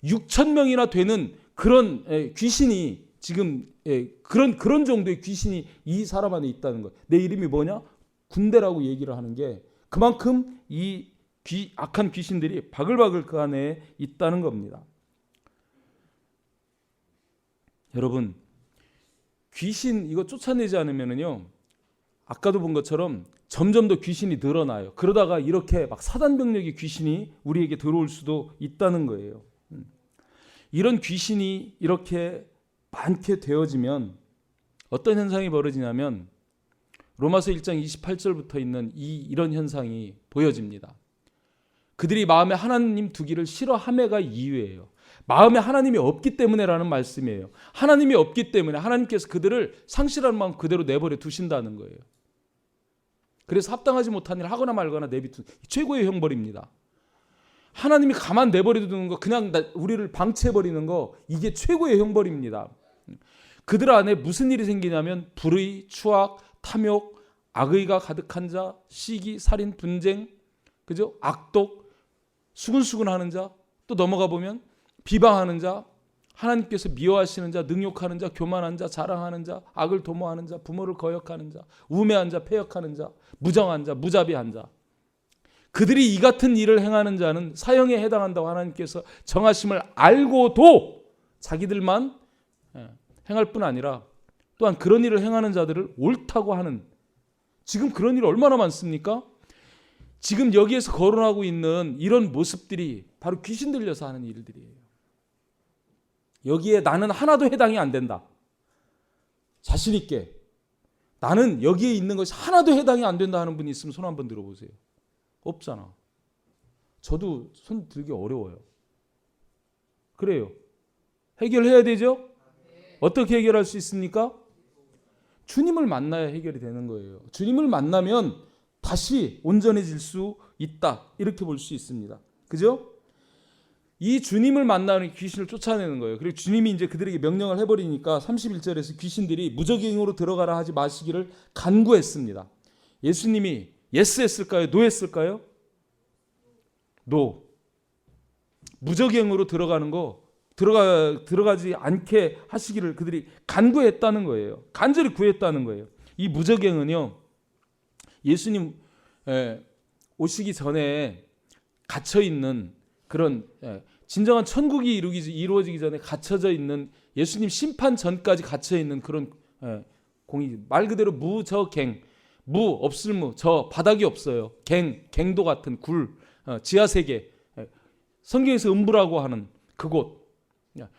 6,000명이나 되는 그런 귀신이 지금 그런 정도의 귀신이 이 사람 안에 있다는 거예요. 내 이름이 뭐냐? 군대라고 얘기를 하는 게 그만큼 이 악한 귀신들이 바글바글 그 안에 있다는 겁니다. 여러분, 귀신 이거 쫓아내지 않으면은요 아까도 본 것처럼 점점 더 귀신이 늘어나요. 그러다가 이렇게 막 사단병력의 귀신이 우리에게 들어올 수도 있다는 거예요. 이런 귀신이 이렇게 많게 되어지면 어떤 현상이 벌어지냐면 로마서 1장 28절부터 있는 이런 현상이 보여집니다. 그들이 마음에 하나님 두기를 싫어함에가 이유예요. 마음에 하나님이 없기 때문에라는 말씀이에요. 하나님이 없기 때문에 하나님께서 그들을 상실한 마음 그대로 내버려 두신다는 거예요. 그래서 합당하지 못한 일을 하거나 말거나 내비두는 최고의 형벌입니다. 하나님이 가만 내버려 두는 거, 그냥 우리를 방치해버리는 거, 이게 최고의 형벌입니다. 그들 안에 무슨 일이 생기냐면 불의, 추악, 탐욕, 악의가 가득한 자, 시기, 살인, 분쟁, 그죠? 악독, 수근수근하는 자, 또 넘어가 보면 비방하는 자, 하나님께서 미워하시는 자, 능욕하는 자, 교만한 자, 자랑하는 자, 악을 도모하는 자, 부모를 거역하는 자, 우매한 자, 패역하는 자, 무정한 자, 무자비한 자. 그들이 이 같은 일을 행하는 자는 사형에 해당한다고 하나님께서 정하심을 알고도 자기들만 행할 뿐 아니라 또한 그런 일을 행하는 자들을 옳다고 하는, 지금 그런 일 얼마나 많습니까? 지금 여기에서 거론하고 있는 이런 모습들이 바로 귀신 들려서 하는 일들이에요. 여기에 나는 하나도 해당이 안 된다. 자신 있게 나는 여기에 있는 것이 하나도 해당이 안 된다 하는 분이 있으면 손 한번 들어보세요. 없잖아. 저도 손 들기 어려워요. 그래요. 해결해야 되죠? 어떻게 해결할 수 있습니까? 주님을 만나야 해결이 되는 거예요. 주님을 만나면 다시 온전해질 수 있다. 이렇게 볼 수 있습니다. 그죠? 이 주님을 만나는 귀신을 쫓아내는 거예요. 그리고 주님이 이제 그들에게 명령을 해버리니까 31절에서 귀신들이 무저갱으로 들어가라 하지 마시기를 간구했습니다. 예수님이 예스 했을까요? 노 했을까요? 노. 무저갱으로 들어가는 거 들어가지 않게 하시기를 그들이 간구했다는 거예요. 간절히 구했다는 거예요. 이 무저갱은요, 예수님 오시기 전에 갇혀 있는 그런 진정한 천국이 이루어지기 전에 갇혀져 있는, 예수님 심판 전까지 갇혀 있는 그런 공이, 말 그대로 무저갱, 무 없을 무, 저 바닥이 없어요. 갱도 같은 굴, 지하 세계, 성경에서 음부라고 하는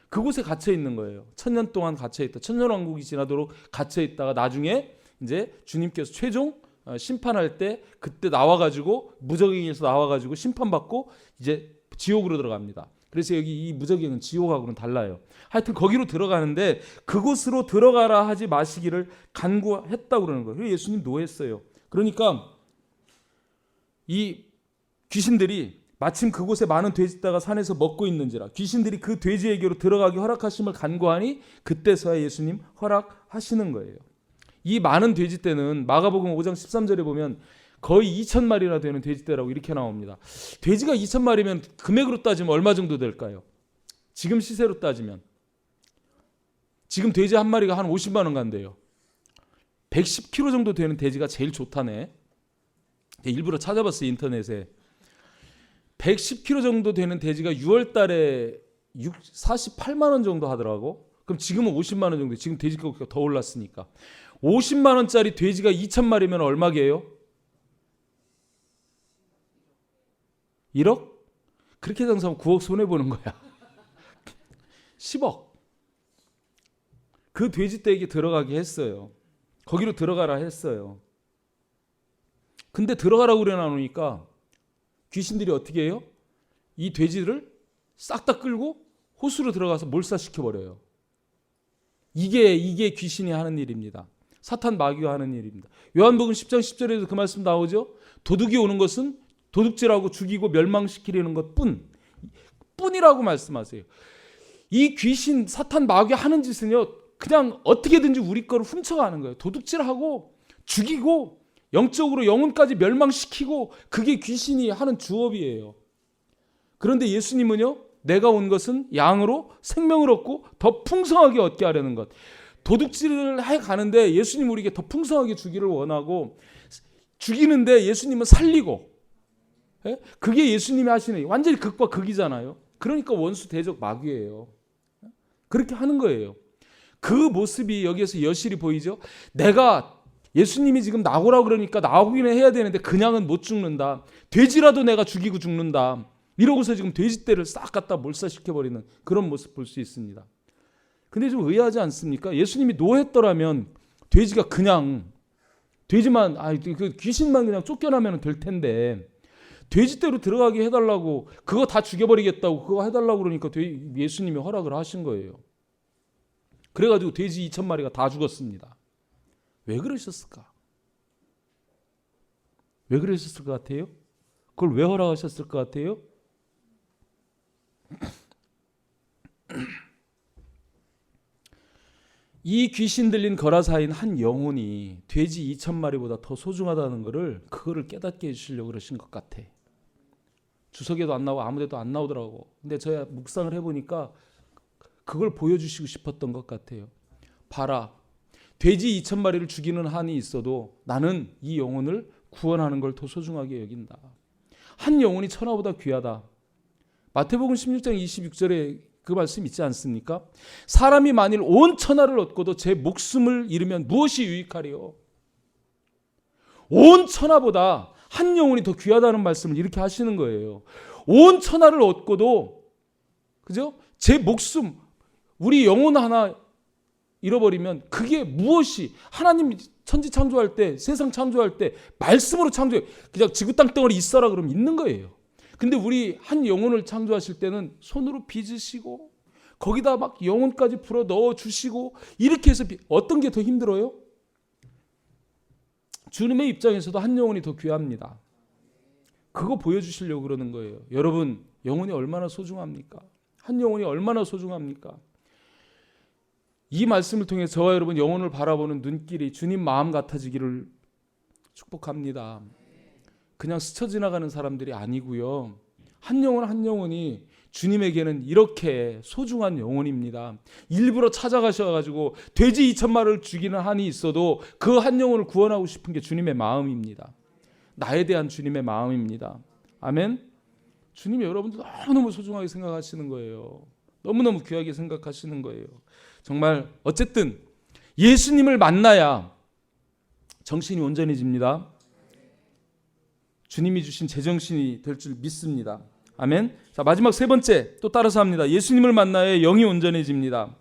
그곳에 갇혀 있는 거예요. 1000년 동안 갇혀 있다. 천년왕국이 지나도록 갇혀 있다가 나중에 이제 주님께서 최종 심판할 때 그때 나와가지고 무저갱에서 나와가지고 심판받고 이제 지옥으로 들어갑니다. 그래서 여기 이 무저갱은 지옥하고는 달라요. 하여튼 거기로 들어가는데 그곳으로 들어가라 하지 마시기를 간구했다고 그러는 거예요. 그래서 예수님 노했어요. 그러니까 이 귀신들이 마침 그곳에 많은 돼지떼가 산에서 먹고 있는지라 귀신들이 그 돼지에게로 들어가기 허락하심을 간구하니 그때서야 예수님 허락하시는 거예요. 이 많은 돼지떼는 마가복음 5장 13절에 보면 거의 2,000마리나 되는 돼지떼라고 이렇게 나옵니다. 돼지가 2,000마리면 금액으로 따지면 얼마 정도 될까요? 지금 시세로 따지면 지금 돼지 한 마리가 한 50만 원 간대요. 110kg 정도 되는 돼지가 제일 좋다네. 일부러 찾아봤어요, 인터넷에. 110kg 정도 되는 돼지가 6월 달에 48만 원 정도 하더라고. 그럼 지금은 50만 원 정도. 지금 돼지 가격이 더 올랐으니까. 50만 원짜리 돼지가 2,000마리면 얼마게요? 1억? 그렇게 장사하면 9억 손해보는 거야. 10억. 그 돼지떼에게 들어가게 했어요. 거기로 들어가라 했어요. 근데 들어가라고 그래 놔놓으니까 귀신들이 어떻게 해요? 이 돼지를 싹 다 끌고 호수로 들어가서 몰사시켜버려요. 이게 귀신이 하는 일입니다. 사탄 마귀가 하는 일입니다. 요한복음 10장 10절에도 그 말씀 나오죠. 도둑이 오는 것은 도둑질하고 죽이고 멸망시키려는 것뿐이라고 말씀하세요. 이 귀신 사탄 마귀가 하는 짓은요, 그냥 어떻게든지 우리 거를 훔쳐가는 거예요. 도둑질하고 죽이고 영적으로 영혼까지 멸망시키고, 그게 귀신이 하는 주업이에요. 그런데 예수님은요, 내가 온 것은 양으로 생명을 얻고 더 풍성하게 얻게 하려는 것. 도둑질을 해 가는데 예수님 우리에게 더 풍성하게 주기를 원하고, 죽이는데 예수님은 살리고, 그게 예수님이 하시는 일. 완전히 극과 극이잖아요. 그러니까 원수 대적 마귀예요. 그렇게 하는 거예요. 그 모습이 여기에서 여실히 보이죠. 내가 예수님이 지금 나오라고 그러니까 나오기는 해야 되는데 그냥은 못 죽는다. 돼지라도 내가 죽이고 죽는다. 이러고서 지금 돼지떼를 싹 갖다 몰사시켜버리는 그런 모습 볼 수 있습니다. 근데 좀 의아하지 않습니까? 예수님이 노했더라면 돼지가 그냥 돼지만 그 귀신만 그냥 쫓겨나면 될 텐데, 돼지떼로 들어가게 해달라고, 그거 다 죽여버리겠다고 그거 해달라고 그러니까 예수님이 허락을 하신 거예요. 그래가지고 돼지 2,000마리가 다 죽었습니다. 왜 그러셨을까? 왜 그러셨을 것 같아요? 그걸 왜 허락하셨을 것 같아요? 이 귀신 들린 거라사인 한 영혼이 돼지 2,000마리보다 더 소중하다는 그거를 깨닫게 해주시려고 그러신 것 같아. 주석에도 안 나오고 아무데도 안 나오더라고. 근데 제가 묵상을 해보니까 그걸 보여주시고 싶었던 것 같아요. 봐라, 돼지 2,000마리를 죽이는 한이 있어도 나는 이 영혼을 구원하는 걸 더 소중하게 여긴다. 한 영혼이 천하보다 귀하다. 마태복음 16장 26절에 그 말씀 있지 않습니까? 사람이 만일 온 천하를 얻고도 제 목숨을 잃으면 무엇이 유익하리요? 온 천하보다 한 영혼이 더 귀하다는 말씀을 이렇게 하시는 거예요. 온 천하를 얻고도, 그죠? 제 목숨, 우리 영혼 하나 잃어버리면 그게 무엇이, 하나님 천지 창조할 때, 세상 창조할 때 말씀으로 창조해. 그냥 지구 땅덩어리 있어라 그러면 있는 거예요. 근데 우리 한 영혼을 창조하실 때는 손으로 빚으시고 거기다 막 영혼까지 불어 넣어 주시고, 이렇게 해서 어떤 게 더 힘들어요? 주님의 입장에서도 한 영혼이 더 귀합니다. 그거 보여주시려고 그러는 거예요. 여러분, 영혼이 얼마나 소중합니까? 한 영혼이 얼마나 소중합니까? 이 말씀을 통해 저와 여러분 영혼을 바라보는 눈길이 주님 마음 같아지기를 축복합니다. 그냥 스쳐 지나가는 사람들이 아니고요. 한 영혼 한 영혼이 주님에게는 이렇게 소중한 영혼입니다. 일부러 찾아가셔가지고 돼지 2,000마리를 죽이는 한이 있어도 그 한 영혼을 구원하고 싶은 게 주님의 마음입니다. 나에 대한 주님의 마음입니다. 아멘. 주님이 여러분들 너무너무 소중하게 생각하시는 거예요. 너무너무 귀하게 생각하시는 거예요. 정말 어쨌든 예수님을 만나야 정신이 온전해집니다. 주님이 주신 제정신이 될 줄 믿습니다. 아멘. 자, 마지막 세 번째 또 따라서 합니다. 예수님을 만나야 영이 온전해집니다.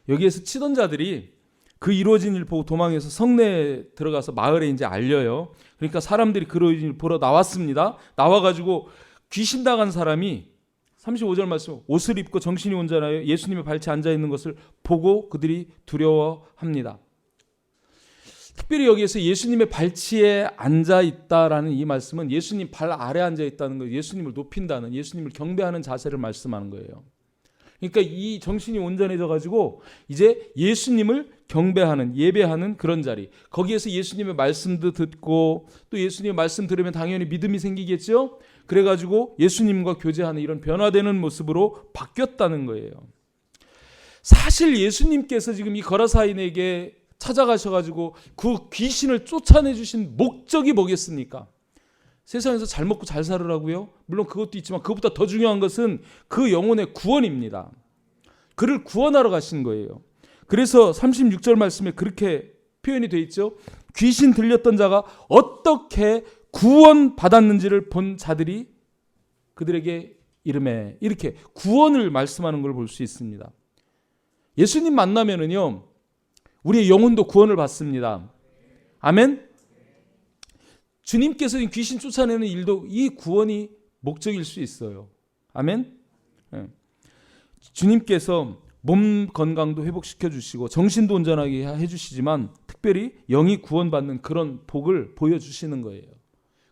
여기에서 치던 자들이 그 이루어진 일 보고 도망해서 성내에 들어가서 마을에 이제 알려요. 그러니까 사람들이 그 이루어진 일 보러 나왔습니다. 나와가지고 귀신 당한 사람이 35절 말씀, 옷을 입고 정신이 온전하여 예수님의 발치에 앉아 있는 것을 보고 그들이 두려워합니다. 특별히 여기에서 예수님의 발치에 앉아 있다라는 이 말씀은 예수님 발 아래 앉아 있다는 거예요. 예수님을 높인다는, 예수님을 경배하는 자세를 말씀하는 거예요. 그러니까 이 정신이 온전해져 가지고 이제 예수님을 경배하는, 예배하는 그런 자리. 거기에서 예수님의 말씀도 듣고 또 예수님의 말씀 들으면 당연히 믿음이 생기겠죠. 그래가지고 예수님과 교제하는 이런 변화되는 모습으로 바뀌었다는 거예요. 사실 예수님께서 지금 이 거라사인에게 찾아가셔가지고 그 귀신을 쫓아내주신 목적이 뭐겠습니까? 세상에서 잘 먹고 잘 살으라고요? 물론 그것도 있지만 그것보다 더 중요한 것은 그 영혼의 구원입니다. 그를 구원하러 가신 거예요. 그래서 36절 말씀에 그렇게 표현이 되어 있죠. 귀신 들렸던 자가 어떻게 구원받았는지를 본 자들이 그들에게 이름에 이렇게 구원을 말씀하는 걸 볼 수 있습니다. 예수님 만나면은요, 우리의 영혼도 구원을 받습니다. 아멘? 주님께서 귀신 쫓아내는 일도 이 구원이 목적일 수 있어요. 아멘? 네. 주님께서 몸 건강도 회복시켜 주시고 정신도 온전하게 해주시지만 특별히 영이 구원받는 그런 복을 보여주시는 거예요.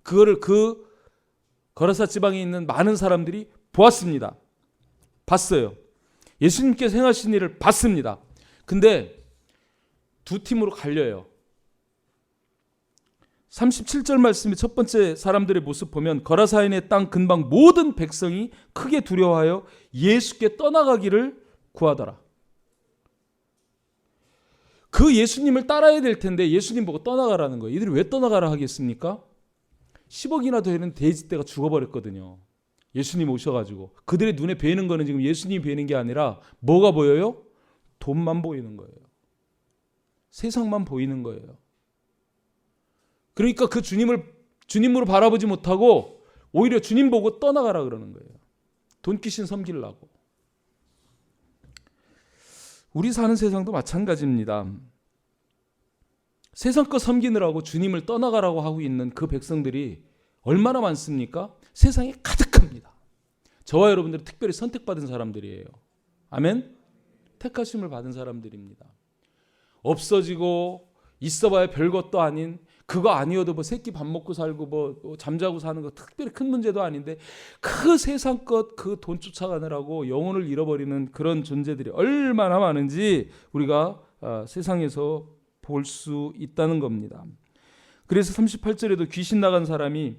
그거를 그 거라사 지방에 있는 많은 사람들이 보았습니다. 봤어요. 예수님께서 행하신 일을 봤습니다. 근데 두 팀으로 갈려요. 37절 말씀의 첫 번째 사람들의 모습 보면 거라사인의 땅 근방 모든 백성이 크게 두려워하여 예수께 떠나가기를 구하더라. 그 예수님을 따라야 될 텐데 예수님 보고 떠나가라는 거예요. 이들이 왜 떠나가라 하겠습니까? 10억이나 되는 돼지떼가 죽어버렸거든요. 예수님 오셔가지고. 그들의 눈에 보이는 거는 지금 예수님이 보이는 게 아니라 뭐가 보여요? 돈만 보이는 거예요. 세상만 보이는 거예요. 그러니까 그 주님으로 바라보지 못하고 오히려 주님 보고 떠나가라 그러는 거예요. 돈귀신 섬기려고. 우리 사는 세상도 마찬가지입니다. 세상 거 섬기느라고 주님을 떠나가라고 하고 있는 그 백성들이 얼마나 많습니까? 세상에 가득합니다. 저와 여러분들은 특별히 선택받은 사람들이에요. 아멘? 택하심을 받은 사람들입니다. 없어지고 있어봐야 별것도 아닌, 그거 아니어도 뭐 새끼 밥 먹고 살고 뭐 잠자고 사는 거 특별히 큰 문제도 아닌데 그 세상 것 그 돈 쫓아가느라고 영혼을 잃어버리는 그런 존재들이 얼마나 많은지 우리가 세상에서 볼 수 있다는 겁니다. 그래서 38절에도 귀신 나간 사람이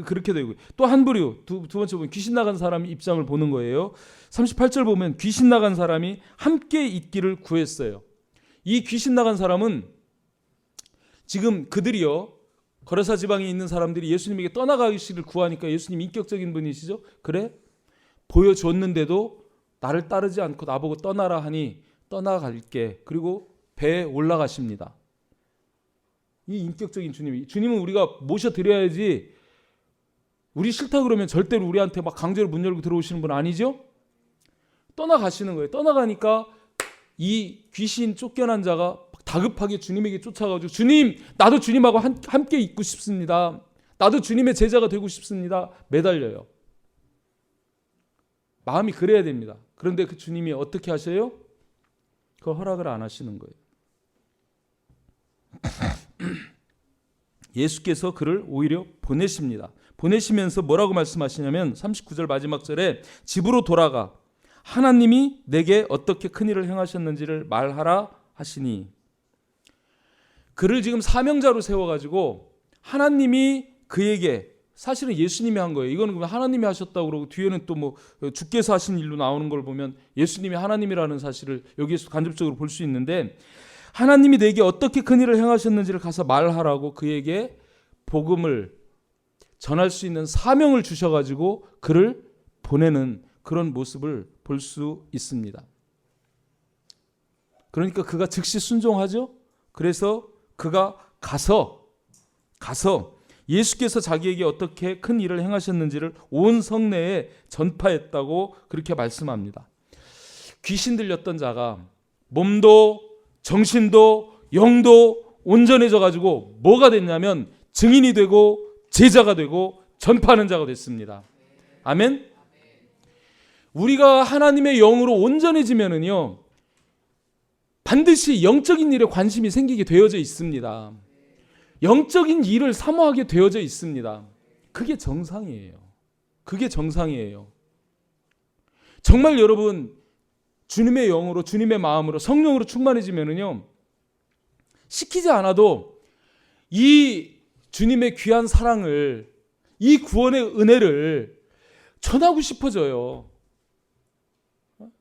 그렇게 되고 또 한 부류 두 번째 보면 귀신 나간 사람이 입장을 보는 거예요. 38절 보면 귀신 나간 사람이 함께 있기를 구했어요. 이 귀신 나간 사람은 지금 그들이요, 거라사 지방에 있는 사람들이 예수님에게 떠나가기를 구하니까 예수님 인격적인 분이시죠. 그래? 보여줬는데도 나를 따르지 않고 나보고 떠나라 하니 떠나갈게. 그리고 배에 올라가십니다. 이 인격적인 주님은 우리가 모셔드려야지, 우리 싫다 그러면 절대로 우리한테 막 강제로 문 열고 들어오시는 분 아니죠? 떠나가시는 거예요. 떠나가니까 이 귀신 쫓겨난 자가 다급하게 주님에게 쫓아가지고 주님, 나도 주님하고 함께 있고 싶습니다. 나도 주님의 제자가 되고 싶습니다. 매달려요. 마음이 그래야 됩니다. 그런데 그 주님이 어떻게 하셔요? 그 허락을 안 하시는 거예요. 예수께서 그를 오히려 보내십니다. 보내시면서 뭐라고 말씀하시냐면 39절 마지막 절에 집으로 돌아가 하나님이 내게 어떻게 큰 일을 행하셨는지를 말하라 하시니, 그를 지금 사명자로 세워가지고 하나님이 그에게, 사실은 예수님이 한 거예요. 이거는 하나님이 하셨다고 그러고 뒤에는 또 뭐 주께서 하신 일로 나오는 걸 보면 예수님이 하나님이라는 사실을 여기에서 간접적으로 볼 수 있는데, 하나님이 내게 어떻게 큰 일을 행하셨는지를 가서 말하라고 그에게 복음을 전할 수 있는 사명을 주셔가지고 그를 보내는 그런 모습을 볼 수 있습니다. 그러니까 그가 즉시 순종하죠. 그래서 그가 가서 예수께서 자기에게 어떻게 큰 일을 행하셨는지를 온 성내에 전파했다고 그렇게 말씀합니다. 귀신 들렸던 자가 몸도 정신도 영도 온전해져 가지고 뭐가 됐냐면 증인이 되고 제자가 되고 전파하는 자가 됐습니다. 아멘. 우리가 하나님의 영으로 온전해지면은요, 반드시 영적인 일에 관심이 생기게 되어져 있습니다. 영적인 일을 사모하게 되어져 있습니다. 그게 정상이에요. 그게 정상이에요. 정말 여러분, 주님의 영으로, 주님의 마음으로, 성령으로 충만해지면은요, 시키지 않아도 이 주님의 귀한 사랑을, 이 구원의 은혜를 전하고 싶어져요.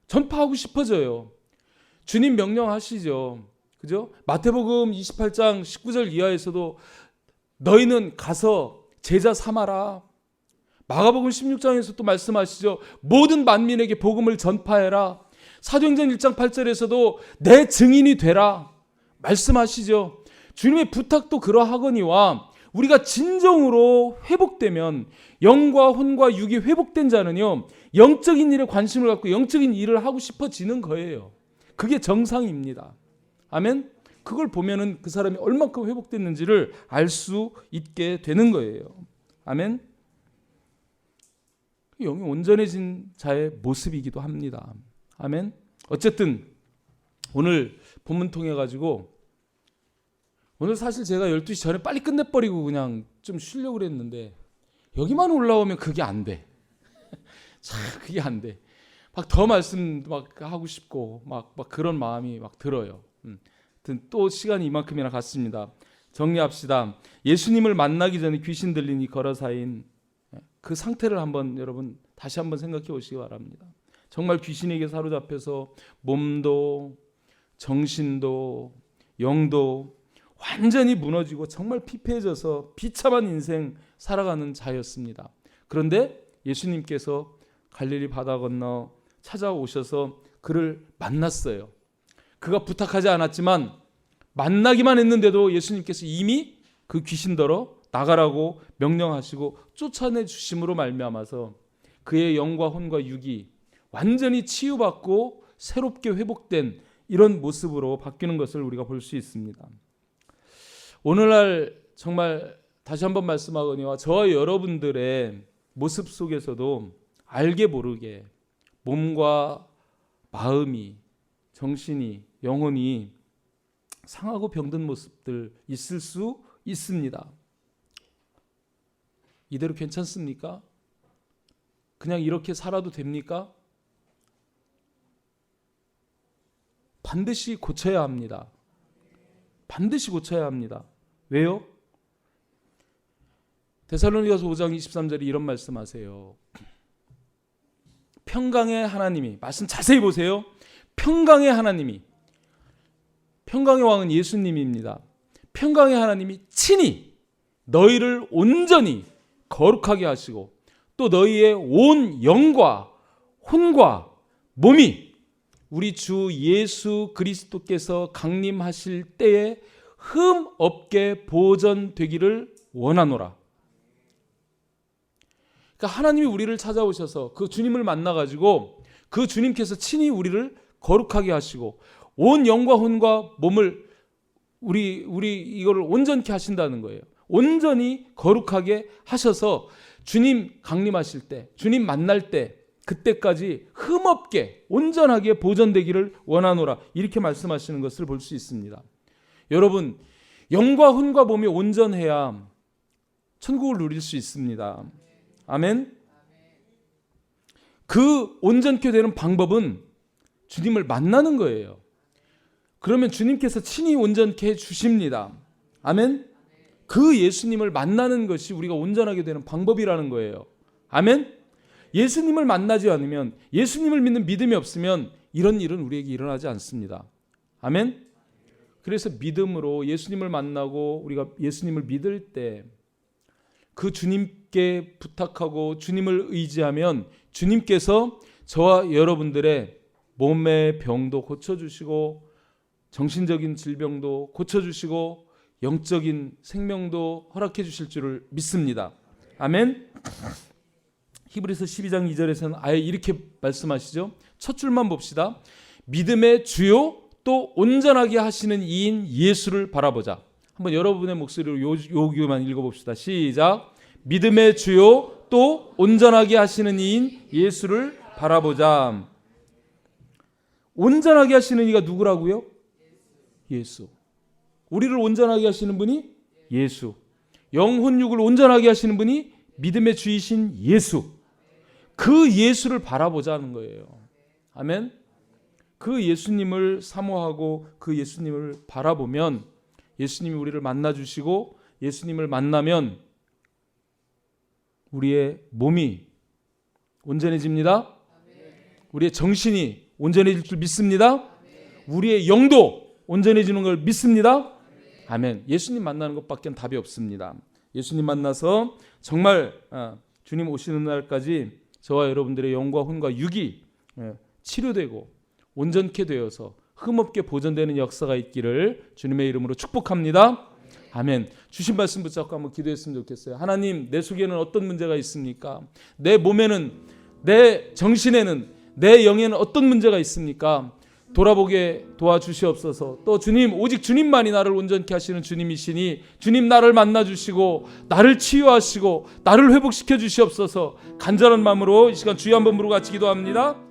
전파하고 싶어져요. 주님 명령하시죠. 그죠? 마태복음 28장 19절 이하에서도 너희는 가서 제자 삼아라. 마가복음 16장에서 또 말씀하시죠. 모든 만민에게 복음을 전파해라. 사도행전 1장 8절에서도 내 증인이 되라 말씀하시죠. 주님의 부탁도 그러하거니와 우리가 진정으로 회복되면, 영과 혼과 육이 회복된 자는요, 영적인 일에 관심을 갖고 영적인 일을 하고 싶어지는 거예요. 그게 정상입니다. 아멘. 그걸 보면은 그 사람이 얼마큼 회복됐는지를 알 수 있게 되는 거예요. 아멘. 영이 온전해진 자의 모습이기도 합니다. 아멘. 어쨌든 오늘 본문 통해 가지고, 오늘 사실 제가 12시 전에 빨리 끝내버리고 그냥 좀 쉬려고 그랬는데 여기만 올라오면 그게 안 돼. 참 그게 안 돼. 막 더 말씀 막 하고 싶고 막 그런 마음이 막 들어요. 또 시간이 이만큼이나 갔습니다. 정리합시다. 예수님을 만나기 전에 귀신 들리니 걸어사인 그 상태를 한번 여러분 다시 한번 생각해 보시기 바랍니다. 정말 귀신에게 사로잡혀서 몸도 정신도 영도 완전히 무너지고 정말 피폐해져서 비참한 인생 살아가는 자였습니다. 그런데 예수님께서 갈릴리 바다 건너 찾아오셔서 그를 만났어요. 그가 부탁하지 않았지만 만나기만 했는데도 예수님께서 이미 그 귀신더러 나가라고 명령하시고 쫓아내 주심으로 말미암아서 그의 영과 혼과 육이 완전히 치유받고 새롭게 회복된 이런 모습으로 바뀌는 것을 우리가 볼 수 있습니다. 오늘날 정말 다시 한번 말씀하거니와 저와 여러분들의 모습 속에서도 알게 모르게 몸과 마음이, 정신이, 영혼이 상하고 병든 모습들 있을 수 있습니다. 이대로 괜찮습니까? 그냥 이렇게 살아도 됩니까? 반드시 고쳐야 합니다. 반드시 고쳐야 합니다. 왜요? 데살로니가서 5장 23절에 이런 말씀하세요. 평강의 하나님이, 말씀 자세히 보세요. 평강의 하나님이, 평강의 왕은 예수님입니다. 평강의 하나님이 친히 너희를 온전히 거룩하게 하시고 또 너희의 온 영과 혼과 몸이 우리 주 예수 그리스도께서 강림하실 때에 흠 없게 보존되기를 원하노라. 그러니까 하나님이 우리를 찾아오셔서 그 주님을 만나가지고 그 주님께서 친히 우리를 거룩하게 하시고 온 영과 혼과 몸을 우리 이거를 온전케 하신다는 거예요. 온전히 거룩하게 하셔서 주님 강림하실 때, 주님 만날 때 그때까지 흠없게 온전하게 보존되기를 원하노라. 이렇게 말씀하시는 것을 볼 수 있습니다. 여러분, 영과 혼과 몸이 온전해야 천국을 누릴 수 있습니다. 아멘. 그 온전케 되는 방법은 주님을 만나는 거예요. 그러면 주님께서 친히 온전케 해 주십니다. 아멘. 그 예수님을 만나는 것이 우리가 온전하게 되는 방법이라는 거예요. 아멘. 예수님을 만나지 않으면, 예수님을 믿는 믿음이 없으면 이런 일은 우리에게 일어나지 않습니다. 아멘. 그래서 믿음으로 예수님을 만나고 우리가 예수님을 믿을 때 그 주님께 부탁하고 주님을 의지하면 주님께서 저와 여러분들의 몸의 병도 고쳐주시고 정신적인 질병도 고쳐주시고 영적인 생명도 허락해 주실 줄을 믿습니다. 아멘. 히브리서 12장 2절에서는 아예 이렇게 말씀하시죠. 첫 줄만 봅시다. 믿음의 주요 또 온전하게 하시는 이인 예수를 바라보자. 한번 여러분의 목소리로 요 교만 읽어봅시다. 시작. 믿음의 주요 또 온전하게 하시는 이인 예수를 바라보자. 온전하게 하시는 이가 누구라고요? 예수. 우리를 온전하게 하시는 분이 예수. 영혼육을 온전하게 하시는 분이 믿음의 주이신 예수. 그 예수를 바라보자는 거예요. 아멘. 그 예수님을 사모하고 그 예수님을 바라보면 예수님이 우리를 만나주시고 예수님을 만나면 우리의 몸이 온전해집니다. 우리의 정신이 온전해질 줄 믿습니다. 우리의 영도 온전해지는 걸 믿습니다. 아멘. 예수님 만나는 것밖에 답이 없습니다. 예수님 만나서 정말 주님 오시는 날까지 저와 여러분들의 영과 혼과 육이 치료되고 온전케 되어서 흠없게 보존되는 역사가 있기를 주님의 이름으로 축복합니다. 아멘. 주신 말씀 붙잡고 한번 기도했으면 좋겠어요. 하나님, 내 속에는 어떤 문제가 있습니까? 내 몸에는, 내 정신에는, 내 영에는 어떤 문제가 있습니까? 돌아보게 도와주시옵소서. 또 주님, 오직 주님만이 나를 온전케 하시는 주님이시니 주님 나를 만나주시고 나를 치유하시고 나를 회복시켜 주시옵소서. 간절한 마음으로 이 시간 주여 한번 부르고 같이 기도합니다.